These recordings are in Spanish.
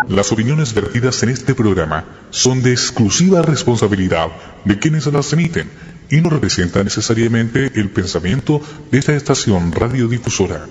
Las opiniones vertidas en este programa son de exclusiva responsabilidad de quienes las emiten y no representan necesariamente el pensamiento de esta estación radiodifusora.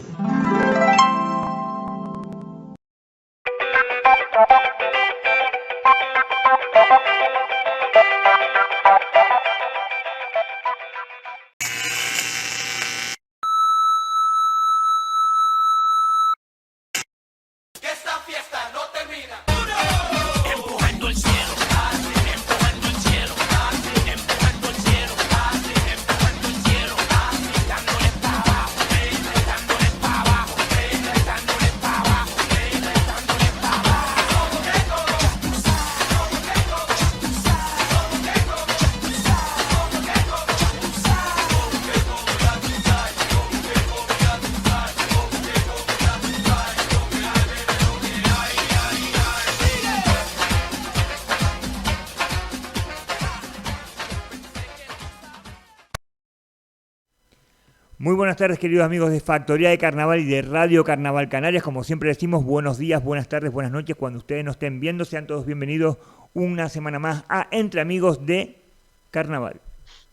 Muy buenas tardes, queridos amigos de Factoría de Carnaval y de Radio Carnaval Canarias. Como siempre decimos, buenos días, buenas tardes, buenas noches. Cuando ustedes nos estén viendo, sean todos bienvenidos una semana más a Entre Amigos de Carnaval.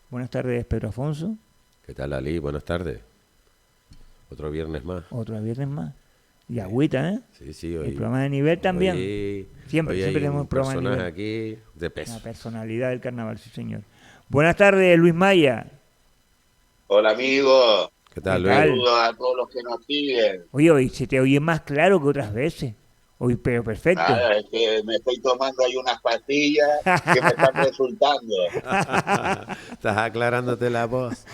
Buenas tardes, Pedro Afonso. ¿Qué tal, Ali? Buenas tardes. Otro viernes más. Otro viernes más. Y agüita, ¿eh? Sí, hoy. El programa de nivel también. Siempre tenemos un programa de nivel. Aquí de peso. La personalidad del carnaval, sí, señor. Buenas tardes, Luis Maya. Hola, amigos. ¿Qué tal, Luis? Saludos a todos los que nos siguen. Oye, hoy se te oye más claro que otras veces. Hoy, pero perfecto. Nada, es que me estoy tomando ahí unas pastillas que me están resultando. Estás aclarándote la voz.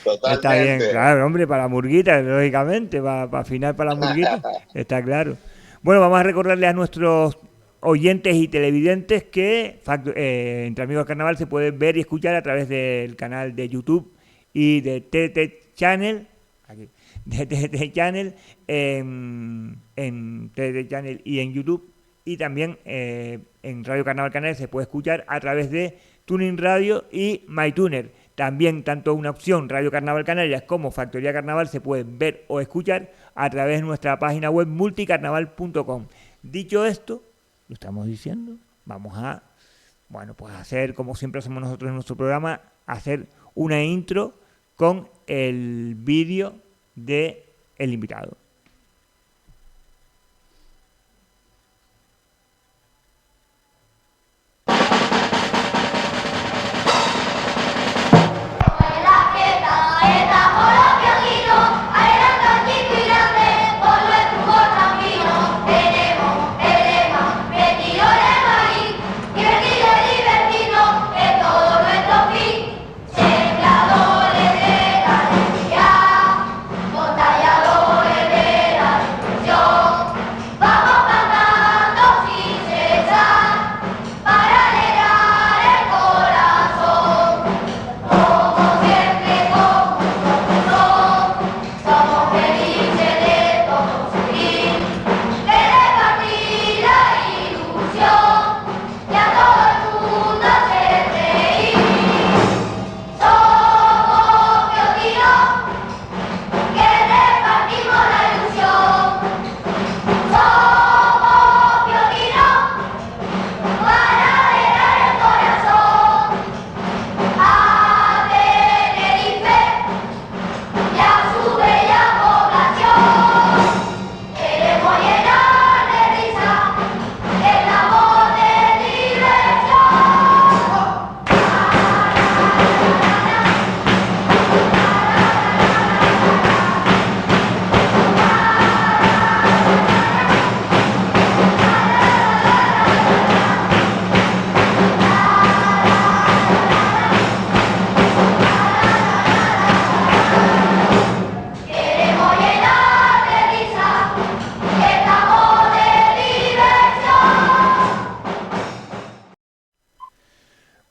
Totalmente. Está bien, claro, hombre, para la murguita, lógicamente, para afinar para la murguita, está claro. Bueno, vamos a recordarle a nuestros oyentes y televidentes que Entre Amigos de Carnaval se puede ver y escuchar a través del canal de YouTube y de TT Channel, aquí, de TT Channel, en TT Channel y en YouTube, y también en Radio Carnaval Canarias se puede escuchar a través de Tuning Radio y MyTuner. También tanto una opción Radio Carnaval Canarias como Factoría Carnaval se pueden ver o escuchar a través de nuestra página web multicarnaval.com. Dicho esto, lo estamos diciendo, vamos a, pues hacer como siempre hacemos nosotros en nuestro programa, hacer una intro con el vídeo del invitado.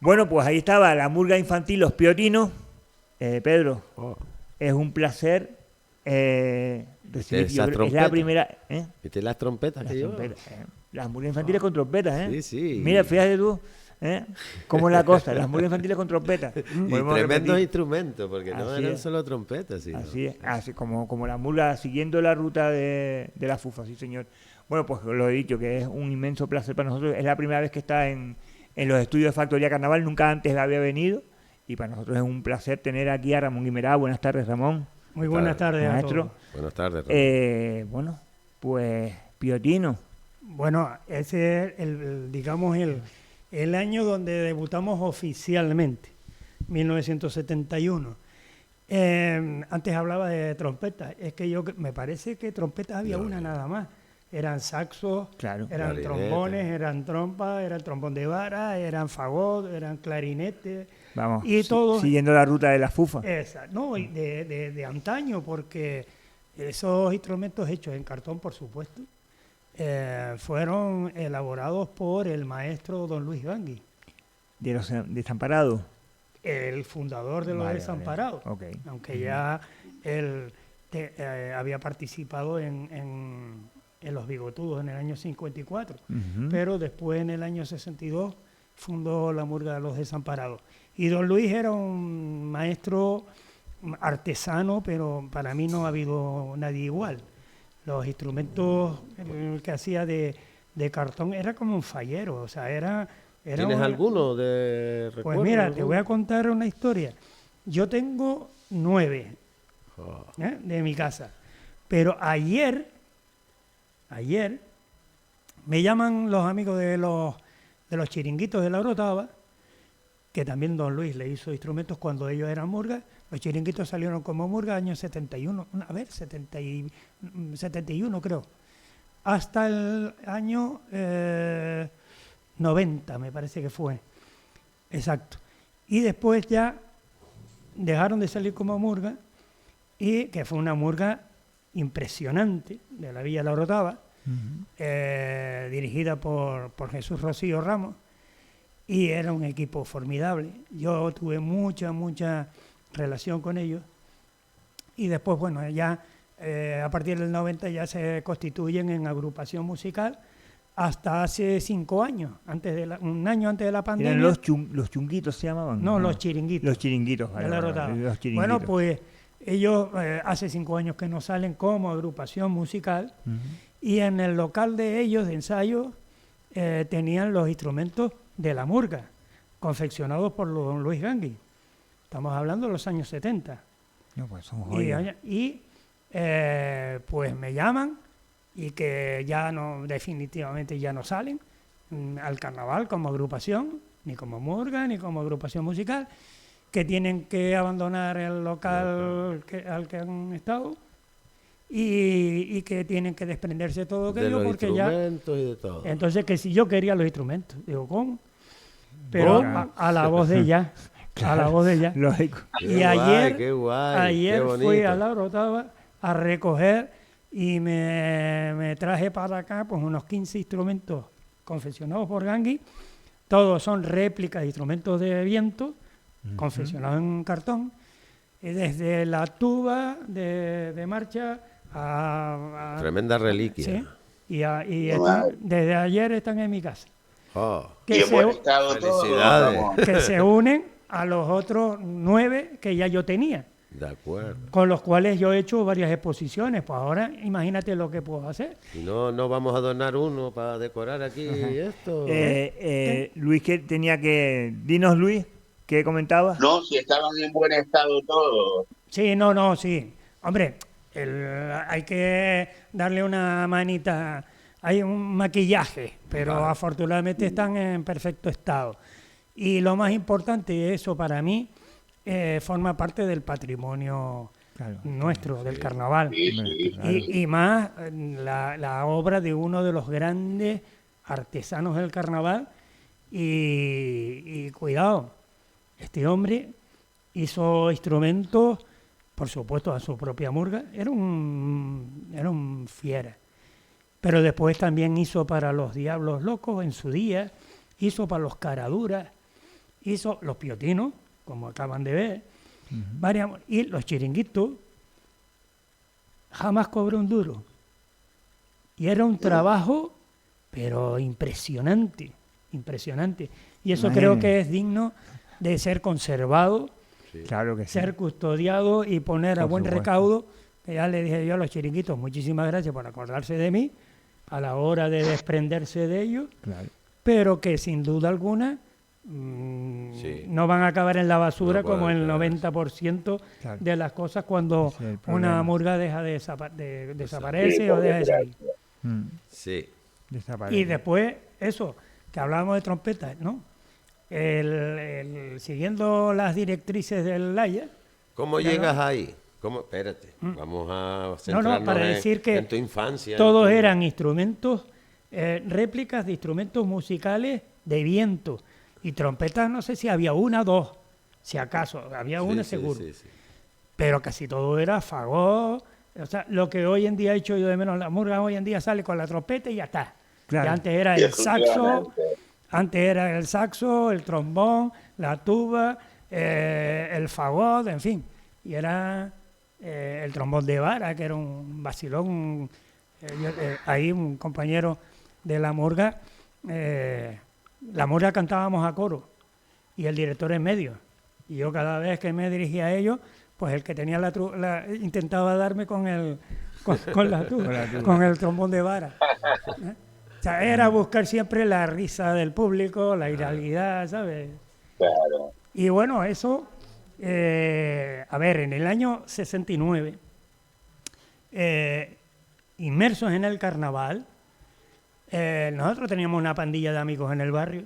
Bueno, pues ahí estaba la murga infantil Los Piotinos. Pedro, es un placer recibir. Es la primera. ¿Viste las trompetas que llevo? Las murgas infantiles con trompetas, ¿eh? Sí. Mira, fíjate tú. ¿eh? ¿Cómo es la cosa? Las murgas infantiles con trompeta. Y Podemos tremendos repetir. instrumentos, porque no Así eran es. solo trompetas. Sino... Así es, así como la murga siguiendo la ruta de la FUFA, sí señor. Bueno, pues lo he dicho, que es un inmenso placer para nosotros. Es la primera vez que está en los estudios de Factoría Carnaval, nunca antes había venido. Y para nosotros es un placer tener aquí a Ramón Guimerá. Buenas tardes, Ramón. Muy buenas tardes a Maestro. todos. Buenas tardes, Ramón. Bueno, pues Piotino. Bueno, ese es digamos, el año donde debutamos oficialmente, 1971. Antes hablaba de trompetas. Es que me parece que trompetas había una nada más. Eran saxos, Claro. eran Clarinete. trombones, eran trompas, era el trombón de vara, eran fagot, eran clarinetes. Vamos, Y todos, siguiendo la ruta de la FUFA. no, y de antaño, porque esos instrumentos hechos en cartón, por supuesto, fueron elaborados por el maestro don Luis Gangui, De los desamparados. el fundador de los Vale, Desamparados, vale. Ok. aunque ya él había participado en Los Bigotudos en el año 54, Ujú. pero después en el año 62 fundó la Murga de los Desamparados. Y don Luis era un maestro artesano, pero para mí no ha habido nadie igual. Los instrumentos que hacía de cartón era como un fallero, o sea, era ¿Tienes alguno de recuerdo? Pues mira, te alguno? voy a contar una historia. Yo tengo 9 Oh, de mi casa, pero ayer me llaman los amigos de los chiringuitos de la Orotava, que también don Luis le hizo instrumentos cuando ellos eran murgas. Los chiringuitos salieron como murga año 71, 71 creo, hasta el año 90 me parece que fue, exacto. Y después ya dejaron de salir como murga, y que fue una murga impresionante de la Villa La Orotava, dirigida por Jesús Rocío Ramos, y era un equipo formidable. Yo tuve mucha relación con ellos, y después, bueno, ya a partir del 90 ya se constituyen en agrupación musical hasta hace 5 años, un año antes de la pandemia. ¿Eran los chunguitos se llamaban? No, los chiringuitos. Los chiringuitos. De la Orotava. Los chiringuitos. Bueno, pues ellos hace 5 años que nos salen como agrupación musical, Ujú. y en el local de ellos de ensayo tenían los instrumentos de la murga, confeccionados por don Luis Gangui. Estamos hablando de los años 70. No, pues son joyas. Pues me llaman, y que ya no, definitivamente ya no salen al carnaval como agrupación, ni como murga, ni como agrupación musical, que tienen que abandonar el local al que han estado, y que tienen que desprenderse de todo de aquello, los porque ya... instrumentos y de todo. Entonces, que si yo quería los instrumentos, digo, ¿cómo? Pero Bueno. a la voz de ella, a la voz de ella. Lógico. Y ayer, Qué guay, ayer qué fui bonito. a la Orotava a recoger, y me traje para acá pues unos 15 instrumentos confeccionados por Gangui. Todos son réplicas de instrumentos de viento, confeccionados en cartón, y desde la tuba de marcha a Tremenda reliquia. sí, y desde ayer están en mi casa. Oh, Y en buen estado todo. Felicidades. Ramón. Que se unen a los otros 9 que ya yo tenía, de acuerdo. con los cuales yo he hecho varias exposiciones. Pues ahora imagínate lo que puedo hacer. Y no vamos a donar uno para decorar aquí esto. Luis, que tenía que... Dinos, Luis, ¿qué comentabas? No, si estaban en buen estado todos. Sí, sí. Hombre, hay que darle una manita, hay un maquillaje, pero Vale. afortunadamente están en perfecto estado. Y lo más importante, eso para mí forma parte del patrimonio Claro. nuestro, del carnaval. Sí, sí. Claro. Y más la obra de uno de los grandes artesanos del carnaval. Y cuidado, este hombre hizo instrumentos, por supuesto, a su propia murga. Era un fiera. Pero después también hizo para los Diablos Locos en su día, hizo para los Caraduras, hizo los Piotinos, como acaban de ver, y los Chiringuitos. Jamás cobró un duro. Y era un trabajo, pero impresionante. impresionante. Y eso Imagínate. creo que es digno de ser conservado, Claro que sí. ser custodiado y poner a Por buen supuesto. recaudo. Que ya le dije yo a los chiringuitos, muchísimas gracias por acordarse de mí a la hora de desprenderse de ellos, Claro. pero que sin duda alguna Sí. no van a acabar en la basura No pueden como el quedar. 90% Claro. de las cosas cuando Ese es el problema. una murga deja de desaparece o deja de salir. Mm. Sí. Desaparece. Y después, eso, que hablábamos de trompetas, ¿no? Siguiendo las directrices del Laya, ¿Cómo Ya llegas no. ahí? ¿Cómo? Espérate, vamos a no, centrarnos para decir que en tu infancia. todos en tu- eran instrumentos, réplicas de instrumentos musicales de viento. Y trompetas, no sé si había una o dos, si acaso, había Sí, una sí, seguro. sí, sí. Pero casi todo era fagot. O sea, lo que hoy en día he hecho yo de menos, la murga hoy en día sale con la trompeta y ya está. Claro. Y antes era Y el saxo, efectivamente. antes era el saxo, el trombón, la tuba, el fagot, en fin. Y era el trombón de vara, que era un vacilón. Ahí un compañero de la murga cantábamos a coro y el director en medio. Y yo cada vez que me dirigía a ellos, pues el que tenía intentaba darme con la tuba, con el trombón de vara. O sea, era buscar siempre la risa del público, la hilaridad, ¿sabes? Claro. Y bueno, eso, a ver, en el año 69, inmersos en el carnaval, nosotros teníamos una pandilla de amigos en el barrio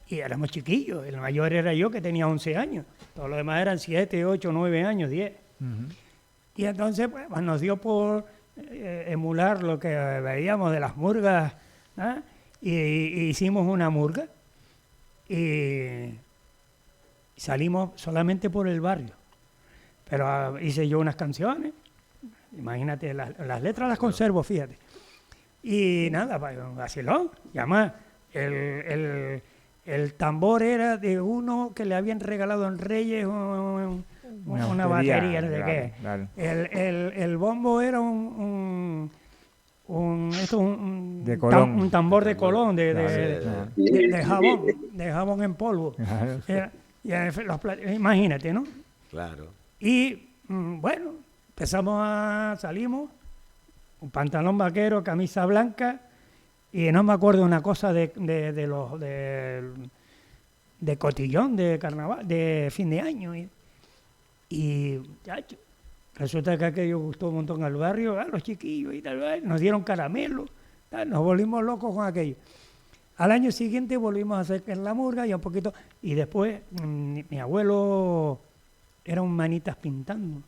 y éramos chiquillos. El mayor era yo, que tenía 11 años. Todos los demás eran 7, 8, 9 años, 10. Y entonces pues, nos dio por emular lo que veíamos de las murgas, ¿ah? Y hicimos una murga y salimos solamente por el barrio. Pero hice yo unas canciones, imagínate, las letras las conservo, fíjate. Y nada, un vacilón. Y además, el tambor era de uno que le habían regalado en Reyes una batería, no sé claro, qué. claro. El bombo era De Colón. un tambor de Colón, Claro. de jabón en polvo. Claro. Imagínate, ¿no? Claro. Y bueno, salimos, un pantalón vaquero, camisa blanca, y no me acuerdo una cosa de cotillón, de carnaval, de fin de año. Y chacho, resulta que aquello gustó un montón al barrio, a los chiquillos y tal, nos dieron caramelo, nos volvimos locos con aquello. Al año siguiente volvimos a hacer la murga y un poquito, y después mi abuelo era un manitas pintando.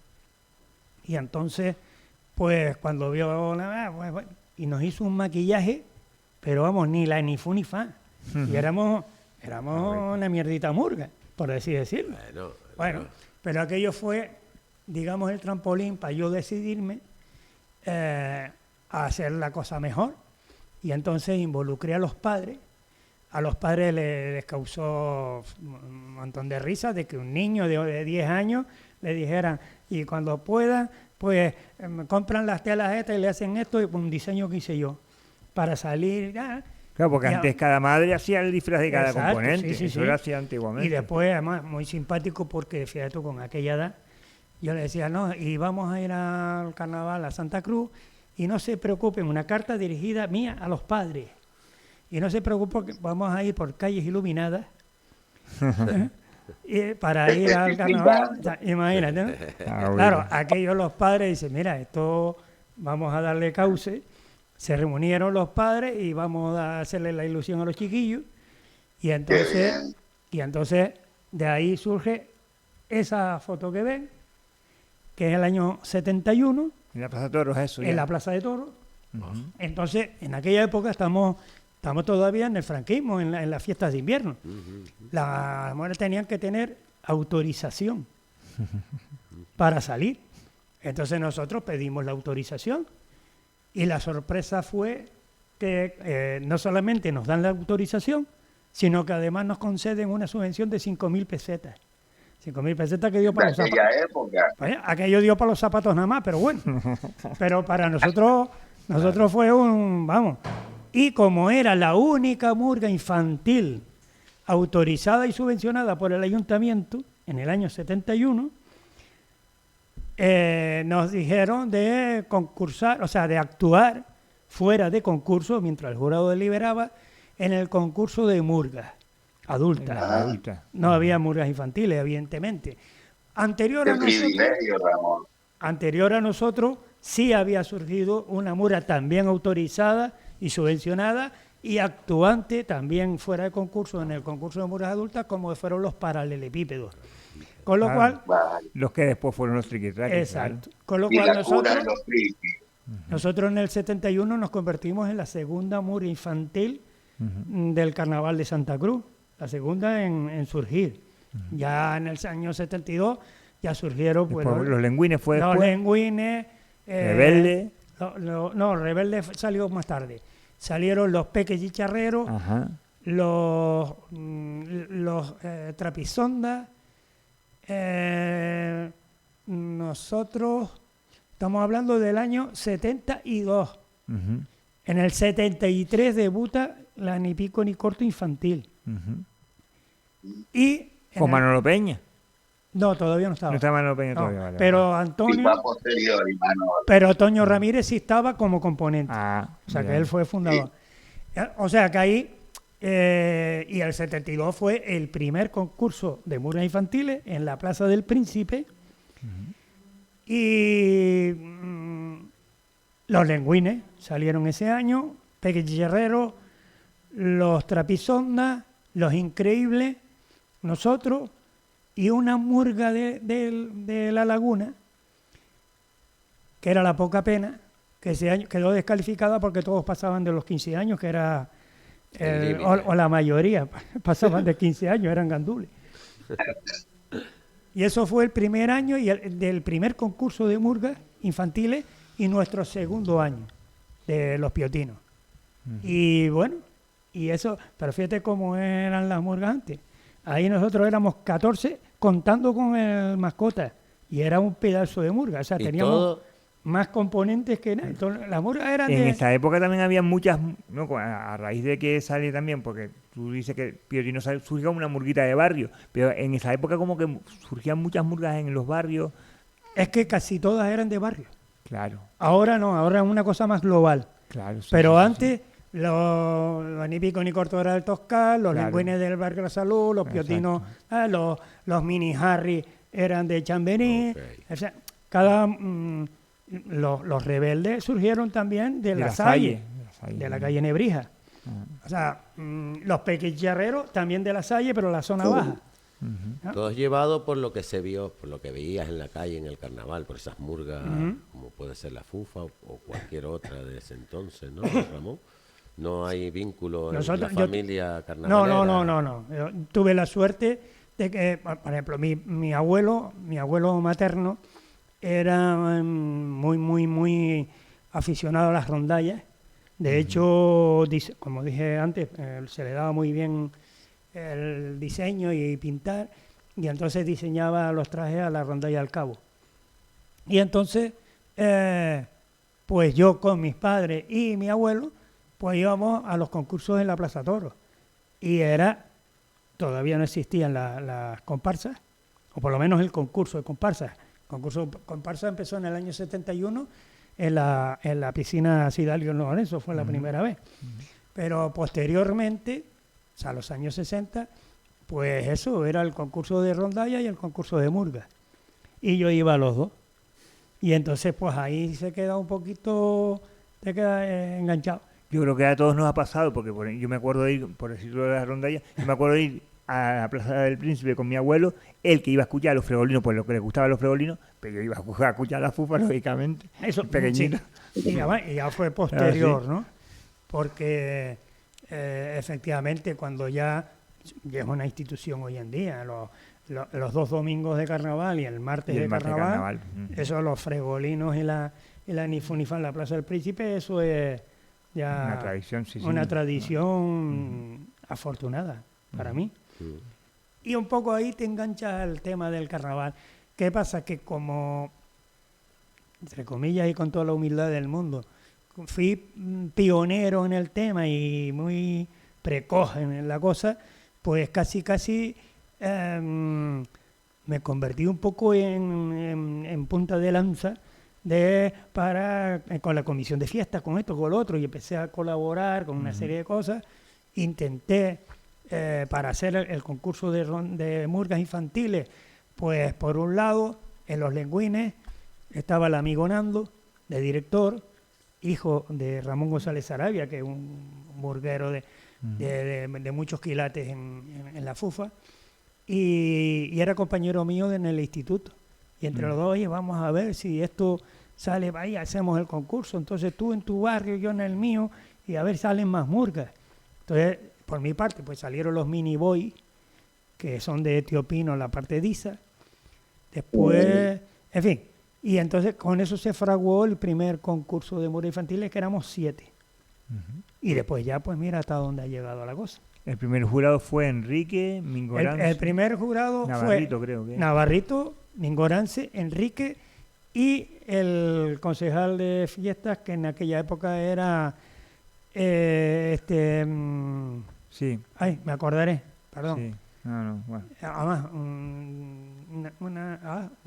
Y entonces, pues cuando vio y nos hizo un maquillaje, pero vamos, ni fu ni fa. Y éramos una mierdita murga, por así decirlo. Bueno, pero aquello fue, digamos, el trampolín para yo decidirme a hacer la cosa mejor. Y entonces involucré a los padres. A los padres les causó un montón de risa de que un niño de 10 años le dijeran, y cuando puedan, pues compran las telas estas y le hacen esto, y un diseño que hice yo, para salir. Claro, porque antes cada madre hacía el disfraz de cada Exacto, componente. sí, Eso sí. lo hacía antiguamente. Y después, además, muy simpático porque, fíjate tú, con aquella edad, yo le decía, no, y vamos a ir al carnaval a Santa Cruz, y no se preocupen, una carta dirigida mía a los padres. Y no se preocupen, que vamos a ir por calles iluminadas para ir al carnaval. O sea, imagínate, ¿no? Claro, aquellos los padres dicen, mira, esto vamos a darle cauce. Se reunieron los padres y vamos a hacerle la ilusión a los chiquillos. Y entonces de ahí surge esa foto que ven, que es el año 71, En la Plaza de Toros, eso. en la Plaza de Toros. Entonces, en aquella época estamos todavía en el franquismo, en las fiestas de invierno. Las mujeres tenían que tener autorización para salir. Entonces nosotros pedimos la autorización y la sorpresa fue que no solamente nos dan la autorización, sino que además nos conceden una subvención de 5.000 pesetas. 5.000 pesetas que dio para los zapatos. Época. Aquello dio para los zapatos nada más, pero bueno. Pero para nosotros fue vamos. Y como era la única murga infantil autorizada y subvencionada por el ayuntamiento en el año 71, nos dijeron de concursar, o sea, de actuar fuera de concurso mientras el jurado deliberaba en el concurso de murgas adultas. No había murgas infantiles, evidentemente. Anterior Qué a nosotros, privilegio, Ramón. anterior a nosotros sí había surgido una murga también autorizada y subvencionada y actuante también fuera de concurso en el concurso de murgas adultas, como fueron los paralelepípedos. Con lo cual, Vale. Los que después fueron los triquitraques. exacto. Con lo Y cual la cura de los frikis. nosotros en el 71 nos convertimos en la segunda murga infantil del Carnaval de Santa Cruz, la segunda en surgir. Ya en el año 72 ya surgieron pues, Después, los lengüines fue los después. Lengüines, Rebelde. no, Rebelde salió más tarde. Salieron los Peques Chicharreros, Ajá. los Trapisondas. Nosotros estamos hablando del año 72. Ujú, En el 73 debuta la Ni Pico ni Corto infantil. ujú. Y en Con el- Manolo Peña. No, todavía no estaba. No está Manolo Peña No, todavía. Vale, pero vale. Y Antonio, fue a posteriori, Manolo. pero Toño Ramírez sí estaba como componente. Ah, O sea, que ya. él fue fundador. O sea, que ahí, y el 72 fue el primer concurso de murgas infantiles en la Plaza del Príncipe. Y los Lengüines salieron ese año, Peque Chicharrero, los Trapisondas, los Increíbles, nosotros y una murga de La Laguna, que era La Poca Pena, que ese año quedó descalificada porque todos pasaban de los 15 años, que era El límite. o la mayoría pasaban de 15 años, eran gandules. Y eso fue el primer año y del primer concurso de murgas infantiles y nuestro segundo año de los piotinos. Y bueno, y eso, pero fíjate cómo eran las murgas antes. Ahí nosotros éramos 14 contando con el mascota y era un pedazo de murga. O sea, Y teníamos todo- más componentes que nada. Entonces, las murgas eran En de... esa época también había muchas, ¿no? A raíz de que sale también, porque tú dices que Piotino surgió una murguita de barrio, pero en esa época como que surgían muchas murgas en los barrios. Es que casi todas eran de barrio. Claro, Ahora no, ahora es una cosa más global. claro. sí, Pero sí, sí, antes, los Ni Pico ni Corto era del Toscal, los Claro. Lengüines del Barrio La Salud, los Piotinos, los Mini Harry eran de Chamberí. Ok. O sea, los rebeldes surgieron también de La Salle, de la calle Nebrija. O sea, los pequeñarreros también de La Salle, pero la zona baja. ¿no? Todo es llevado por lo que se vio, por lo que veías en la calle, en el carnaval, por esas murgas, como puede ser la Fufa o cualquier otra de ese entonces, ¿no, Ramón? No hay vínculo en la familia carnavalera. No. Yo tuve la suerte de que, por ejemplo, mi abuelo materno era muy aficionado a las rondallas. De hecho, como dije antes, se le daba muy bien el diseño y pintar, y entonces diseñaba los trajes a la rondalla al cabo. Y entonces, pues yo con mis padres y mi abuelo, pues íbamos a los concursos en la Plaza Toro. Y todavía no existían las comparsas, o por lo menos el concurso de comparsas. El concurso de comparsas empezó en el año 71 en la piscina Hidalgo Lorenzo, fue la primera vez. Pero posteriormente, o sea, los años 60, pues eso, era el concurso de rondalla y el concurso de murga. Y yo iba a los dos. Y entonces, pues ahí se queda un poquito, te queda enganchado. Yo creo que a todos nos ha pasado, porque yo me acuerdo de ir, por decirlo de la rondalla, yo me acuerdo de ir a la Plaza del Príncipe con mi abuelo, él que iba a escuchar a los fregolinos, por lo que le gustaban los fregolinos, pero yo iba a escuchar a la Fufa, lógicamente, Eso, pequeñito. sí. Y ya fue posterior, ¿no? Porque efectivamente cuando ya es una institución hoy en día, los dos domingos de carnaval y el martes, Y el de, martes de carnaval, carnaval. eso, los fregolinos y la Nifunifan en la Plaza del Príncipe, eso es ya Una tradición, sí, sí. una tradición afortunada para mí. Y un poco ahí te engancha el tema del carnaval. ¿Qué pasa? Que como, entre comillas y con toda la humildad del mundo, fui pionero en el tema y muy precoz en la cosa, pues casi me convertí un poco en punta de lanza con la comisión de fiestas, con esto, con lo otro, y empecé a colaborar con una serie de cosas. Intenté, para hacer el concurso de murgas infantiles, pues por un lado, en Los Lengüines, estaba el amigo Nando, de director, hijo de Ramón González Sarabia, que es un murguero de muchos quilates en la FUFA, y era compañero mío en el instituto. Y entre los dos, oye, vamos a ver si esto sale, ahí hacemos el concurso. Entonces tú en tu barrio, yo en el mío, y a ver si salen más murgas. Entonces, por mi parte, pues salieron los mini boy, que son de Etiopino, la parte de Isa. Después, en fin, y entonces con eso se fraguó el primer concurso de murgas infantiles, que éramos 7. Y después ya, pues mira hasta dónde ha llegado la cosa. El primer jurado fue Enrique Mingorance. El primer jurado Navarrito, fue creo que. Navarrito, Mingorance, Enrique y el concejal de fiestas, que en aquella época era sí. Ay, me acordaré, perdón. Sí. No, bueno. Además,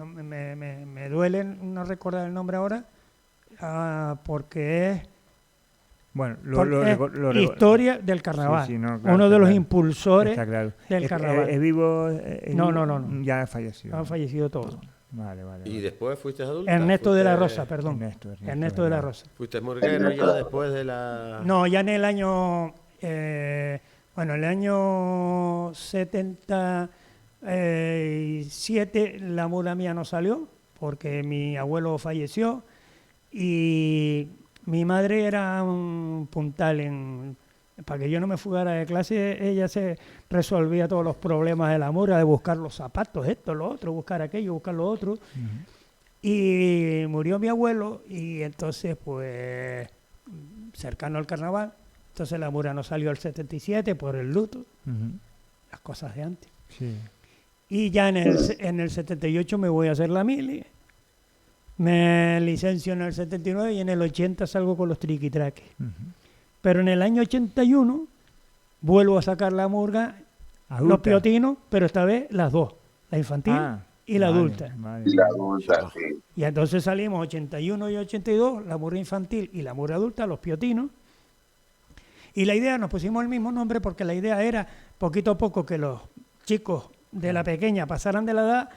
me duele no recordar el nombre ahora, porque es... Bueno, historia del carnaval. Sí, no, claro, uno de los claro. impulsores Claro. del carnaval. ¿Es vivo? No. Ya ha fallecido. Han fallecido todos. Vale. ¿Y después fuiste adulto? Ernesto de la Rosa, perdón. Ernesto de la Rosa. ¿Fuiste murguero ya después de la...? No, ya en el año... el año 77 la murga mía no salió, porque mi abuelo falleció y... Mi madre era un puntal para que yo no me fugara de clase. Ella se resolvía todos los problemas de la murga, de buscar los zapatos, esto, lo otro, buscar aquello, buscar lo otro. Y murió mi abuelo y entonces, pues, cercano al carnaval, entonces la murga no salió el 77 por el luto, las cosas de antes. Sí. Y ya en el 78 me voy a hacer la mili. Me licencio en el 79 y en el 80 salgo con los triquitraques. Pero en el año 81 vuelvo a sacar la murga, adulta. Los Piotinos, pero esta vez las dos, la infantil y la adulta. Y la adulta, sí. Y entonces salimos 81 y 82, la murga infantil y la murga adulta, Los Piotinos. Y la idea, nos pusimos el mismo nombre porque la idea era, poquito a poco, que los chicos de la pequeña pasaran de la edad,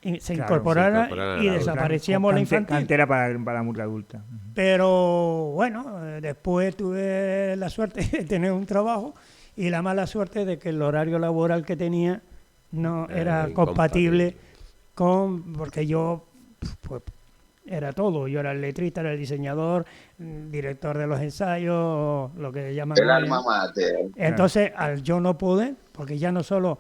y se incorporaran y desaparecíamos la infantil. Cantera para la murga adulta. Pero bueno, después tuve la suerte de tener un trabajo y la mala suerte de que el horario laboral que tenía no era compatible porque yo pues, era todo. Yo era el letrista, era el diseñador, director de los ensayos, lo que llaman... El alma mater. Entonces, al yo no poder, porque ya no solo...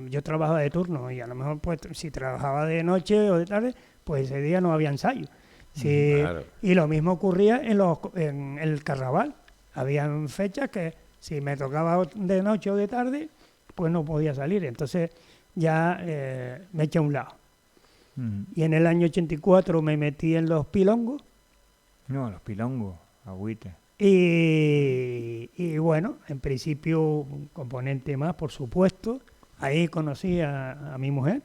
yo trabajaba de turno y a lo mejor pues si trabajaba de noche o de tarde, pues ese día no había ensayo. Sí, claro. Y lo mismo ocurría en el carnaval. Habían fechas que si me tocaba de noche o de tarde, pues no podía salir. Entonces ya me eché a un lado. Y en el año 84 me metí en los pilongos. No, los pilongos, agüita. Y bueno, en principio un componente más, por supuesto. Ahí conocí a mi mujer.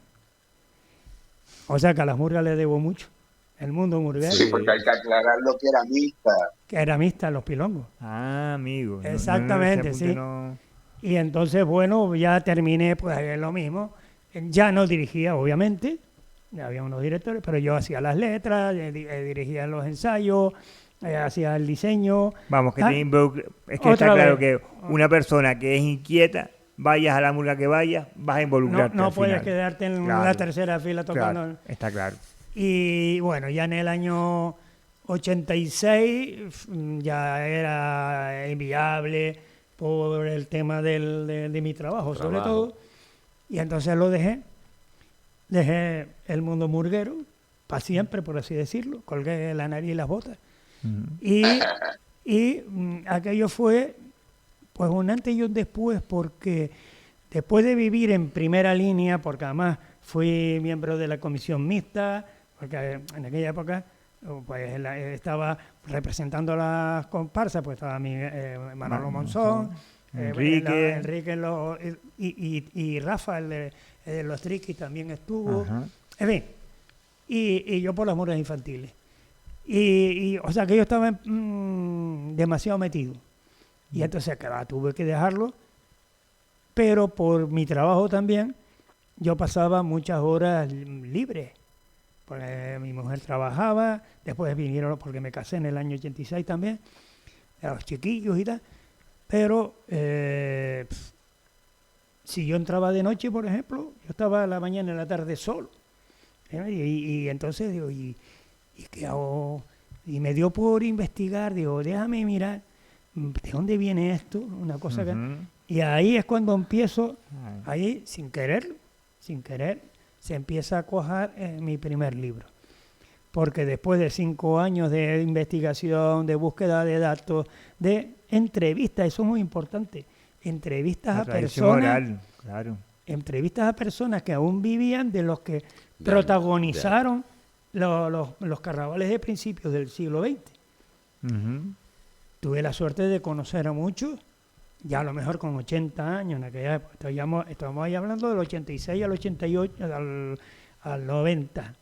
O sea que a las murgas le debo mucho. El mundo murguero. Sí, porque hay que aclarar lo que era mixta. Que era mixta los pilongos. Ah, amigo. Exactamente, sí. Y entonces, bueno, ya terminé pues lo mismo. Ya no dirigía, obviamente. Ya había unos directores, pero yo hacía las letras, dirigía los ensayos, hacía el diseño. Vamos, que es que está claro que una persona que es inquieta, vayas a la murga que vayas, vas a involucrarte. No puedes quedarte en la tercera fila tocando. Claro, está claro. Y bueno, ya en el año 86 ya era inviable por el tema de mi trabajo, sobre todo. Y entonces lo dejé. Dejé el mundo murguero para siempre, por así decirlo. Colgué la nariz y las botas. Y aquello fue pues un antes y un después, porque después de vivir en primera línea, porque además fui miembro de la comisión mixta, porque en aquella época pues estaba representando las comparsas, pues estaba Manolo Monzón, Enrique, y Rafa, el de los Triquis, también estuvo. En fin, y yo por las murgas infantiles. O sea que yo estaba demasiado metido. Y entonces, claro, tuve que dejarlo, pero por mi trabajo también, yo pasaba muchas horas libres. Porque mi mujer trabajaba, después vinieron, porque me casé en el año 86 también, a los chiquillos y tal. Pero si yo entraba de noche, por ejemplo, yo estaba a la mañana y en la tarde solo. Y entonces digo, ¿y qué hago? Y me dio por investigar, digo, déjame mirar, ¿de dónde viene esto? Una cosa que... Y ahí es cuando empiezo, ahí sin querer, se empieza a cuajar mi primer libro. Porque después de 5 años de investigación, de búsqueda de datos, de entrevistas, eso es muy importante, entrevistas a personas, oral, claro. Entrevistas a personas que aún vivían, de los que protagonizaron los carnavales de principios del siglo XX. Tuve la suerte de conocer a muchos, ya a lo mejor con 80 años, en aquella época. Estamos ahí hablando del 86 al 88, al 90.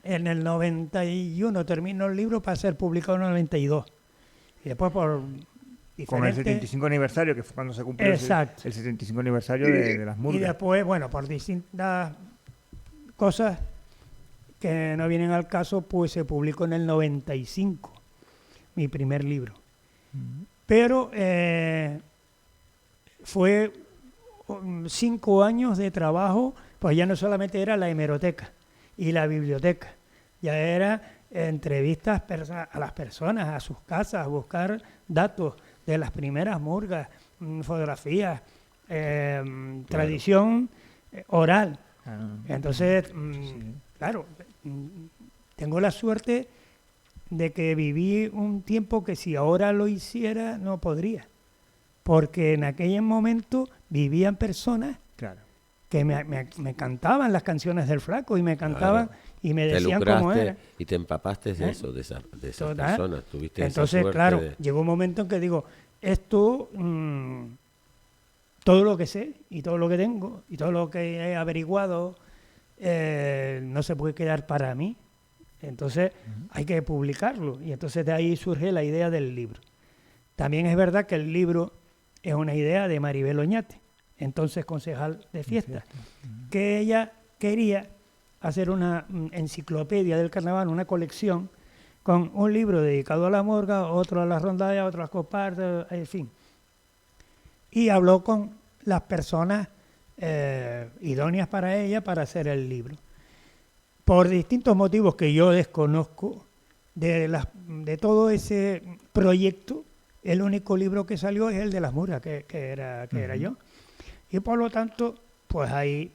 En el 91 terminó el libro para ser publicado en el 92. Y después por con el 75 aniversario, que fue cuando se cumplió el 75 aniversario de las murgas. Y después, bueno, por distintas cosas que no vienen al caso, pues se publicó en el 95, mi primer libro. Pero fue 5 años de trabajo, pues ya no solamente era la hemeroteca y la biblioteca, ya era entrevistas a las personas, a sus casas, buscar datos de las primeras murgas, fotografías, tradición oral. Entonces, claro, tengo la suerte de que viví un tiempo que si ahora lo hiciera no podría, porque en aquel momento vivían personas que me cantaban las canciones del Flaco y me cantaban y me decían cómo era. Y te empapaste de eso, de esas personas. Tuviste entonces, esa suerte claro, llegó un momento en que digo, esto, todo lo que sé y todo lo que tengo y todo lo que he averiguado no se puede quedar para mí. Entonces hay que publicarlo, y entonces de ahí surge la idea del libro. También es verdad que el libro es una idea de Maribel Oñate, entonces concejal de fiestas, que ella quería hacer una enciclopedia del carnaval, una colección con un libro dedicado a la murga, otro a la rondalla, otro a las comparsas, en fin. Y habló con las personas idóneas para ella para hacer el libro. Por distintos motivos que yo desconozco de todo ese proyecto, el único libro que salió es el de las murgas, que era yo. Y por lo tanto, pues ahí,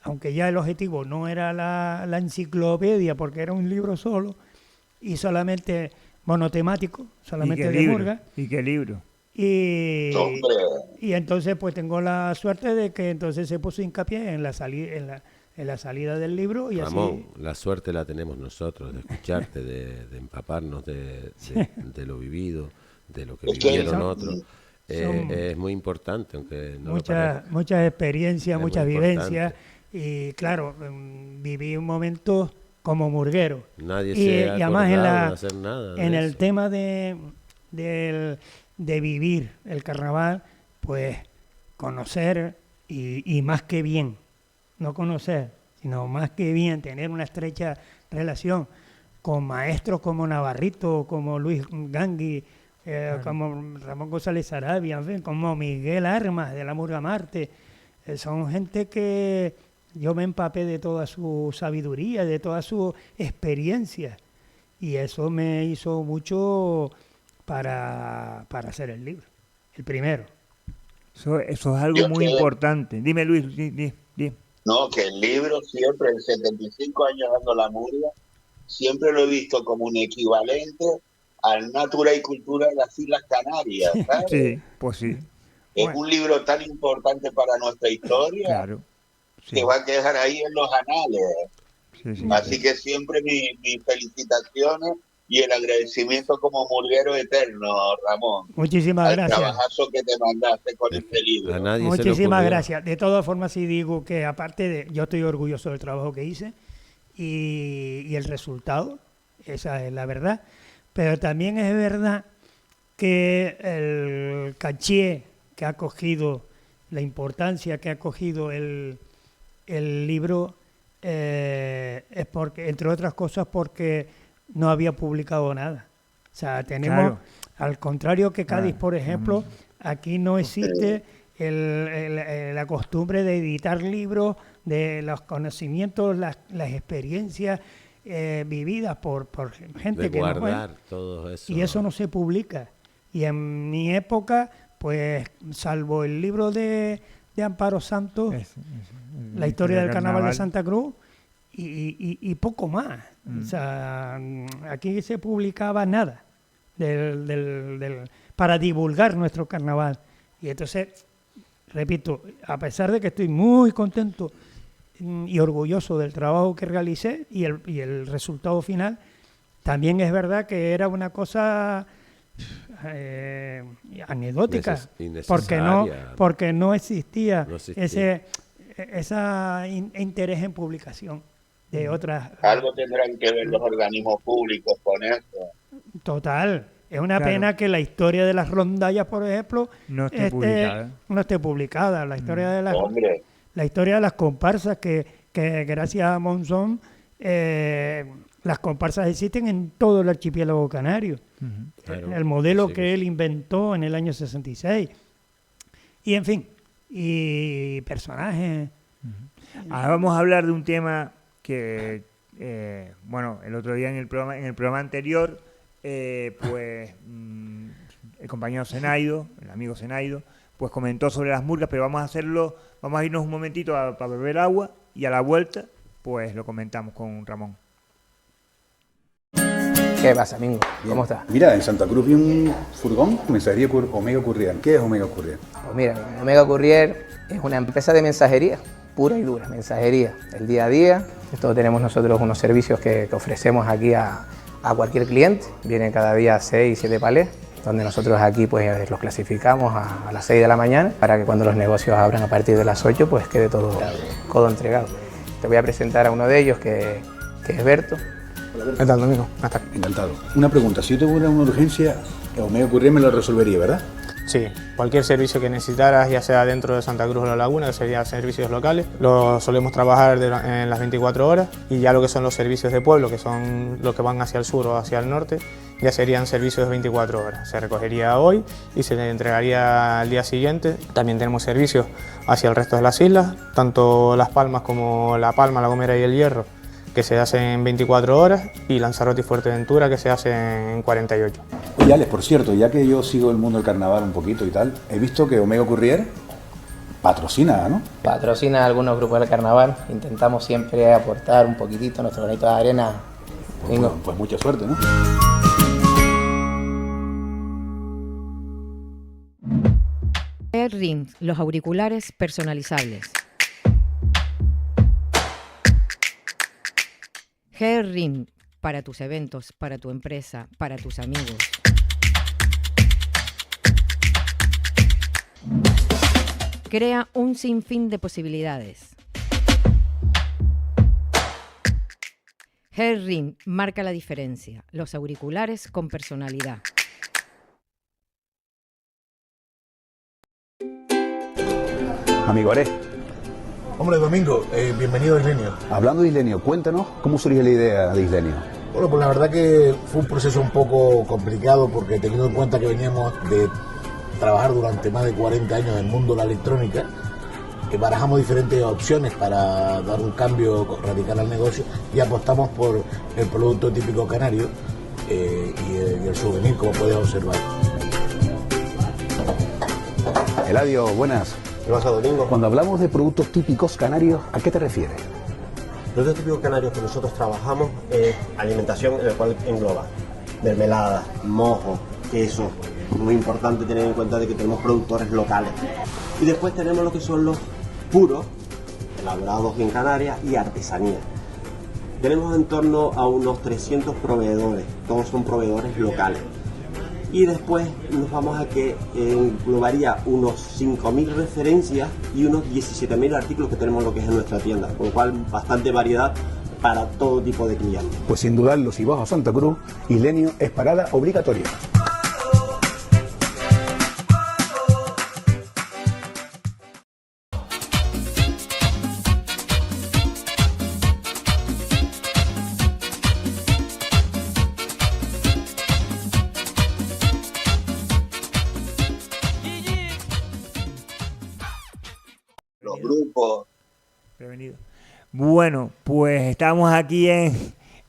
aunque ya el objetivo no era la enciclopedia, porque era un libro solo, y solamente monotemático, solamente de murga. ¿Y qué libro? Y entonces pues tengo la suerte de que entonces se puso hincapié en la salida del libro. Y Ramón, así... la suerte la tenemos nosotros de escucharte, de empaparnos de lo vivido, de lo que vivieron otros. Es muy importante, aunque no muchas experiencias, muchas vivencias, y claro, viví un momento como murguero. Nadie se ha acordado de hacer nada en el tema de vivir el carnaval, pues conocer y más que bien, no conocer, sino más que bien tener una estrecha relación con maestros como Navarrito, como Luis Gangui, como Ramón González Sarabia, en fin, como Miguel Armas de la Murga Marte. Son gente que yo me empapé de toda su sabiduría, de toda su experiencia, y eso me hizo mucho para hacer el libro, el primero. Eso es algo muy importante. Dime, Luis, di. No, que el libro siempre, en 75 años dando la murga, siempre lo he visto como un equivalente al Natura y Cultura de las Islas Canarias, ¿sabes? Sí, pues sí. Es un libro tan importante para nuestra historia, claro, sí, que va a quedar ahí en los anales. Sí, Así que siempre mis felicitaciones y el agradecimiento como murguero eterno, Ramón. Muchísimas gracias. El trabajazo que te mandaste con este libro. A nadie Muchísimas gracias. De todas formas, sí digo que aparte de... Yo estoy orgulloso del trabajo que hice y el resultado, esa es la verdad. Pero también es verdad que el caché que ha cogido, la importancia que ha cogido el libro, es porque, entre otras cosas, porque no había publicado nada. O sea, tenemos, claro, al contrario que Cádiz, por ejemplo, aquí no existe la costumbre de editar libros, de los conocimientos, las experiencias vividas por gente de que guardar no es, todo eso. Y eso no se publica. Y en mi época, pues, salvo el libro de Amparo Santos, la historia del carnaval de Santa Cruz, y poco más. O sea, aquí se publicaba nada para divulgar nuestro carnaval. Y entonces, repito, a pesar de que estoy muy contento y orgulloso del trabajo que realicé y el resultado final, también es verdad que era una cosa anecdótica, porque no existía ese interés en publicación de otras. Algo tendrán que ver los organismos públicos con eso. Total. Es una pena que la historia de las rondallas, por ejemplo, no esté publicada. La historia de la historia de las comparsas, que gracias a Monzón, las comparsas existen en todo el archipiélago canario. Claro, el modelo que él inventó en el año 66. Y en fin, y personajes. Ahora vamos a hablar de un tema que, bueno, el otro día en el programa anterior, pues el compañero Zenaido, el amigo Zenaido, pues comentó sobre las murgas, pero vamos a irnos un momentito para beber agua y a la vuelta, pues lo comentamos con Ramón. ¿Qué pasa, Mingo? ¿Cómo estás? Mira, en Santa Cruz vi un furgón, mensajería Omega Courier. ¿Qué es Omega Courier? Pues mira, Omega Courier es una empresa de mensajería, pura y dura, mensajería, el día a día. Esto tenemos nosotros unos servicios que ofrecemos aquí a cualquier cliente. Vienen cada día 6, 7 palés, donde nosotros aquí pues los clasificamos a las 6 de la mañana para que cuando los negocios abran a partir de las 8 pues quede todo entregado. Te voy a presentar a uno de ellos que es Berto. ¿Qué tal, Domingo? Encantado. Una pregunta, si yo tuviera una urgencia, Omega Courier me lo resolvería, ¿verdad? Sí, cualquier servicio que necesitaras, ya sea dentro de Santa Cruz o La Laguna, que serían servicios locales, lo solemos trabajar en las 24 horas, y ya lo que son los servicios de pueblo, que son los que van hacia el sur o hacia el norte, ya serían servicios de 24 horas. Se recogería hoy y se entregaría al día siguiente. También tenemos servicios hacia el resto de las islas, tanto Las Palmas como La Palma, La Gomera y El Hierro, que se hacen en 24 horas, y Lanzarote y Fuerteventura, que se hacen en 48. Oye, Alex, por cierto, ya que yo sigo el mundo del carnaval un poquito y tal, he visto que Omega Courier patrocina, ¿no? Patrocina a algunos grupos del carnaval. Intentamos siempre aportar un poquitito nuestro granito de arena. Pues mucha suerte, ¿no? AirRing, los auriculares personalizables. AirRing, para tus eventos, para tu empresa, para tus amigos. Crea un sinfín de posibilidades. AirRing marca la diferencia. Los auriculares con personalidad. Amigo Are. Hombre, Domingo, bienvenido a Islenio. Hablando de Islenio, cuéntanos cómo surgió la idea de Islenio. Bueno, pues la verdad que fue un proceso un poco complicado, porque teniendo en cuenta que veníamos de trabajar durante más de 40 años en el mundo de la electrónica, barajamos diferentes opciones para dar un cambio radical al negocio y apostamos por el producto típico canario y el souvenir, como puedes observar. Eladio, buenas. ¿Qué pasa, Domingo? Cuando hablamos de productos típicos canarios, ¿a qué te refieres? Productos típicos canarios que nosotros trabajamos es alimentación, en el cual engloba mermelada, mojo, queso. Muy importante tener en cuenta de que tenemos productores locales. Y después tenemos lo que son los puros, elaborados en Canarias, y artesanía. Tenemos en torno a unos 300 proveedores, todos son proveedores locales. Y después nos vamos a que englobaría unos 5.000 referencias y unos 17.000 artículos que tenemos lo que es en nuestra tienda, con lo cual bastante variedad para todo tipo de clientes. Pues sin dudarlo, si vas a Santa Cruz, Ilenio es parada obligatoria. Los grupos. Prevenido. Bueno, pues estamos aquí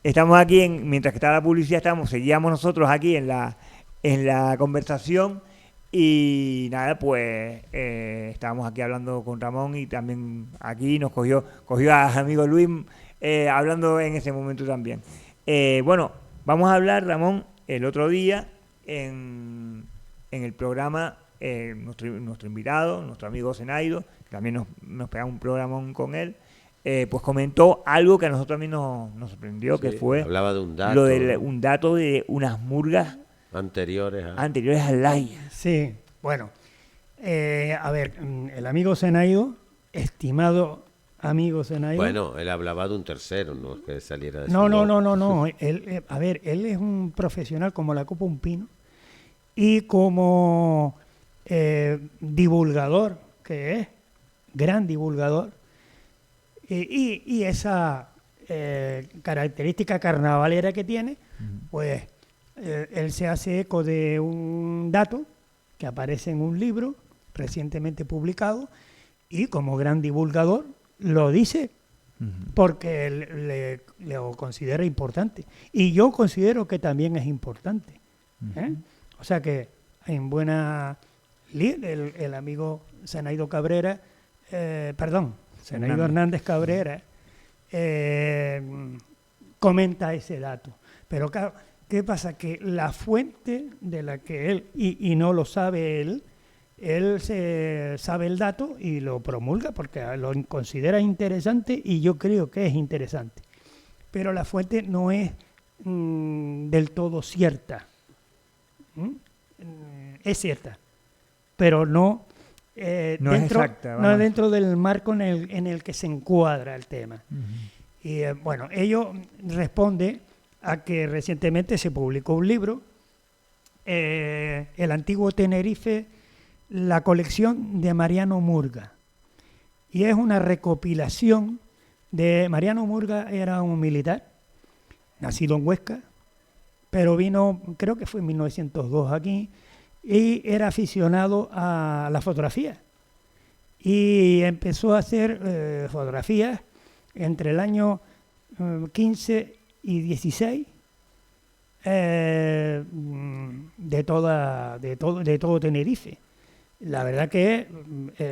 mientras que estaba la publicidad, seguíamos nosotros aquí en la conversación y nada, pues estábamos aquí hablando con Ramón y también aquí nos cogió a amigo Luis hablando en ese momento también. Bueno, vamos a hablar, Ramón, el otro día en el programa, nuestro invitado, nuestro amigo Zenaido, que también nos pegamos un programón con él. Pues comentó algo que a nosotros también nos sorprendió, sí, que fue hablaba de un dato, lo de un dato de unas murgas anteriores al Laia. Sí, bueno, a ver, el amigo Zenaido, estimado amigo Zenaido. Bueno, él hablaba de un tercero, no es que saliera de No. Él, a ver, él es un profesional como la copa un pino y como divulgador, que es gran divulgador. Y esa característica carnavalera que tiene, pues él se hace eco de un dato que aparece en un libro recientemente publicado y como gran divulgador lo dice porque él lo considera importante. Y yo considero que también es importante. O sea que en buena lid el amigo Zenaido Cabrera, Zenaido Hernández Cabrera comenta ese dato. Pero claro, ¿qué pasa? Que la fuente de la que él, y no lo sabe él sabe el dato y lo promulga porque lo considera interesante y yo creo que es interesante. Pero la fuente no es del todo cierta. Es cierta, pero no... no es exacta, no dentro del marco en el que se encuadra el tema. Y bueno, ello responde a que recientemente se publicó un libro, El Antiguo Tenerife, la colección de Mariano Murga. Y es una recopilación de... Mariano Murga era un militar, nacido en Huesca, pero vino, creo que fue en 1902 aquí, y era aficionado a la fotografía y empezó a hacer fotografías entre el año 15 y 16 de todo Tenerife. La verdad que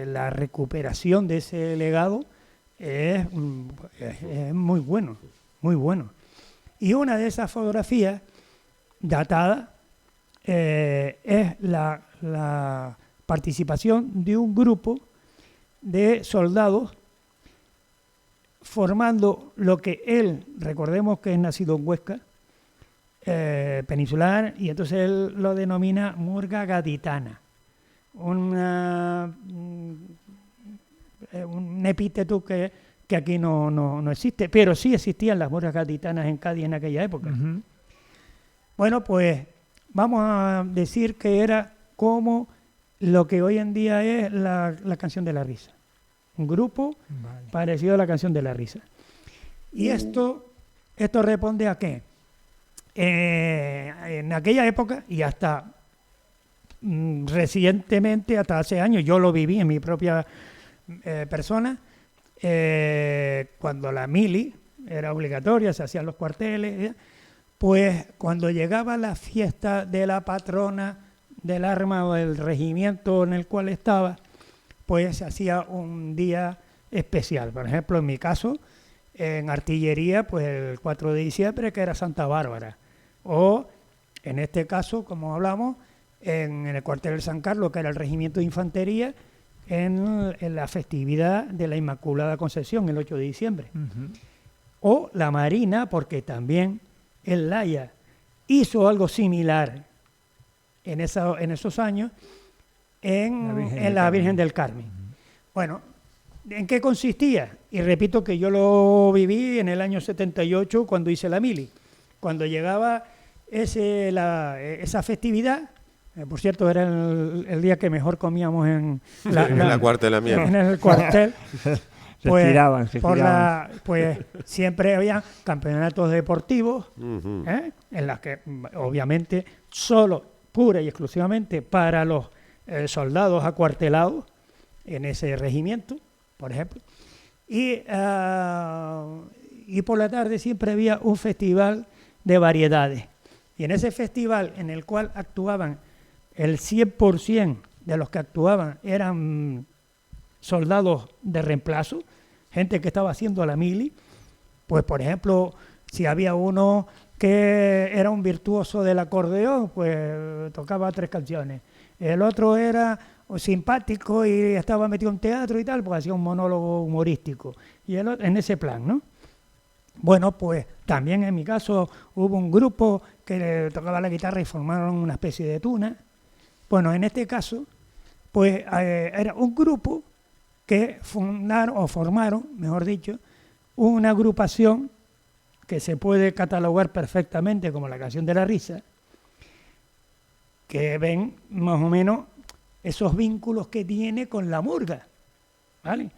la recuperación de ese legado es muy bueno, muy bueno. Y una de esas fotografías datadas es la participación de un grupo de soldados formando lo que él, recordemos que es nacido en Huesca, peninsular, y entonces él lo denomina murga gaditana. Un epíteto que aquí no existe, pero sí existían las murgas gaditanas en Cádiz en aquella época. Bueno, pues vamos a decir que era como lo que hoy en día es la Canción de la Risa. Un grupo parecido a la Canción de la Risa. Y esto responde a qué. En aquella época y hasta recientemente, hasta hace años, yo lo viví en mi propia persona, cuando la mili era obligatoria, se hacían los cuarteles, pues cuando llegaba la fiesta de la patrona del arma o del regimiento en el cual estaba, pues se hacía un día especial. Por ejemplo, en mi caso, en artillería, pues el 4 de diciembre, que era Santa Bárbara. O, en este caso, como hablamos, en el cuartel del San Carlos, que era el regimiento de infantería, en la festividad de la Inmaculada Concepción, el 8 de diciembre. o la Marina, porque también el Laya hizo algo similar en esos años en la Virgen del Carmen. Bueno, ¿en qué consistía? Y repito que yo lo viví en el año 78 cuando hice la mili. Cuando llegaba esa festividad, por cierto, era el día que mejor comíamos en la cuartelamiento. En el cuartel. Se tiraban. Pues siempre había campeonatos deportivos, en las que obviamente solo, pura y exclusivamente para los soldados acuartelados en ese regimiento, por ejemplo. Y por la tarde siempre había un festival de variedades. Y en ese festival, en el cual actuaban el 100% de los que actuaban eran soldados de reemplazo, gente que estaba haciendo la mili, pues por ejemplo, si había uno que era un virtuoso del acordeón, pues tocaba 3 canciones. El otro era simpático y estaba metido en teatro y tal, pues hacía un monólogo humorístico. Y el otro, en ese plan, ¿no? Bueno, pues también en mi caso hubo un grupo que tocaba la guitarra y formaron una especie de tuna. Bueno, en este caso, pues era un grupo que formaron, mejor dicho, una agrupación que se puede catalogar perfectamente como la Canción de la Risa, que ven más o menos esos vínculos que tiene con la murga, ¿vale?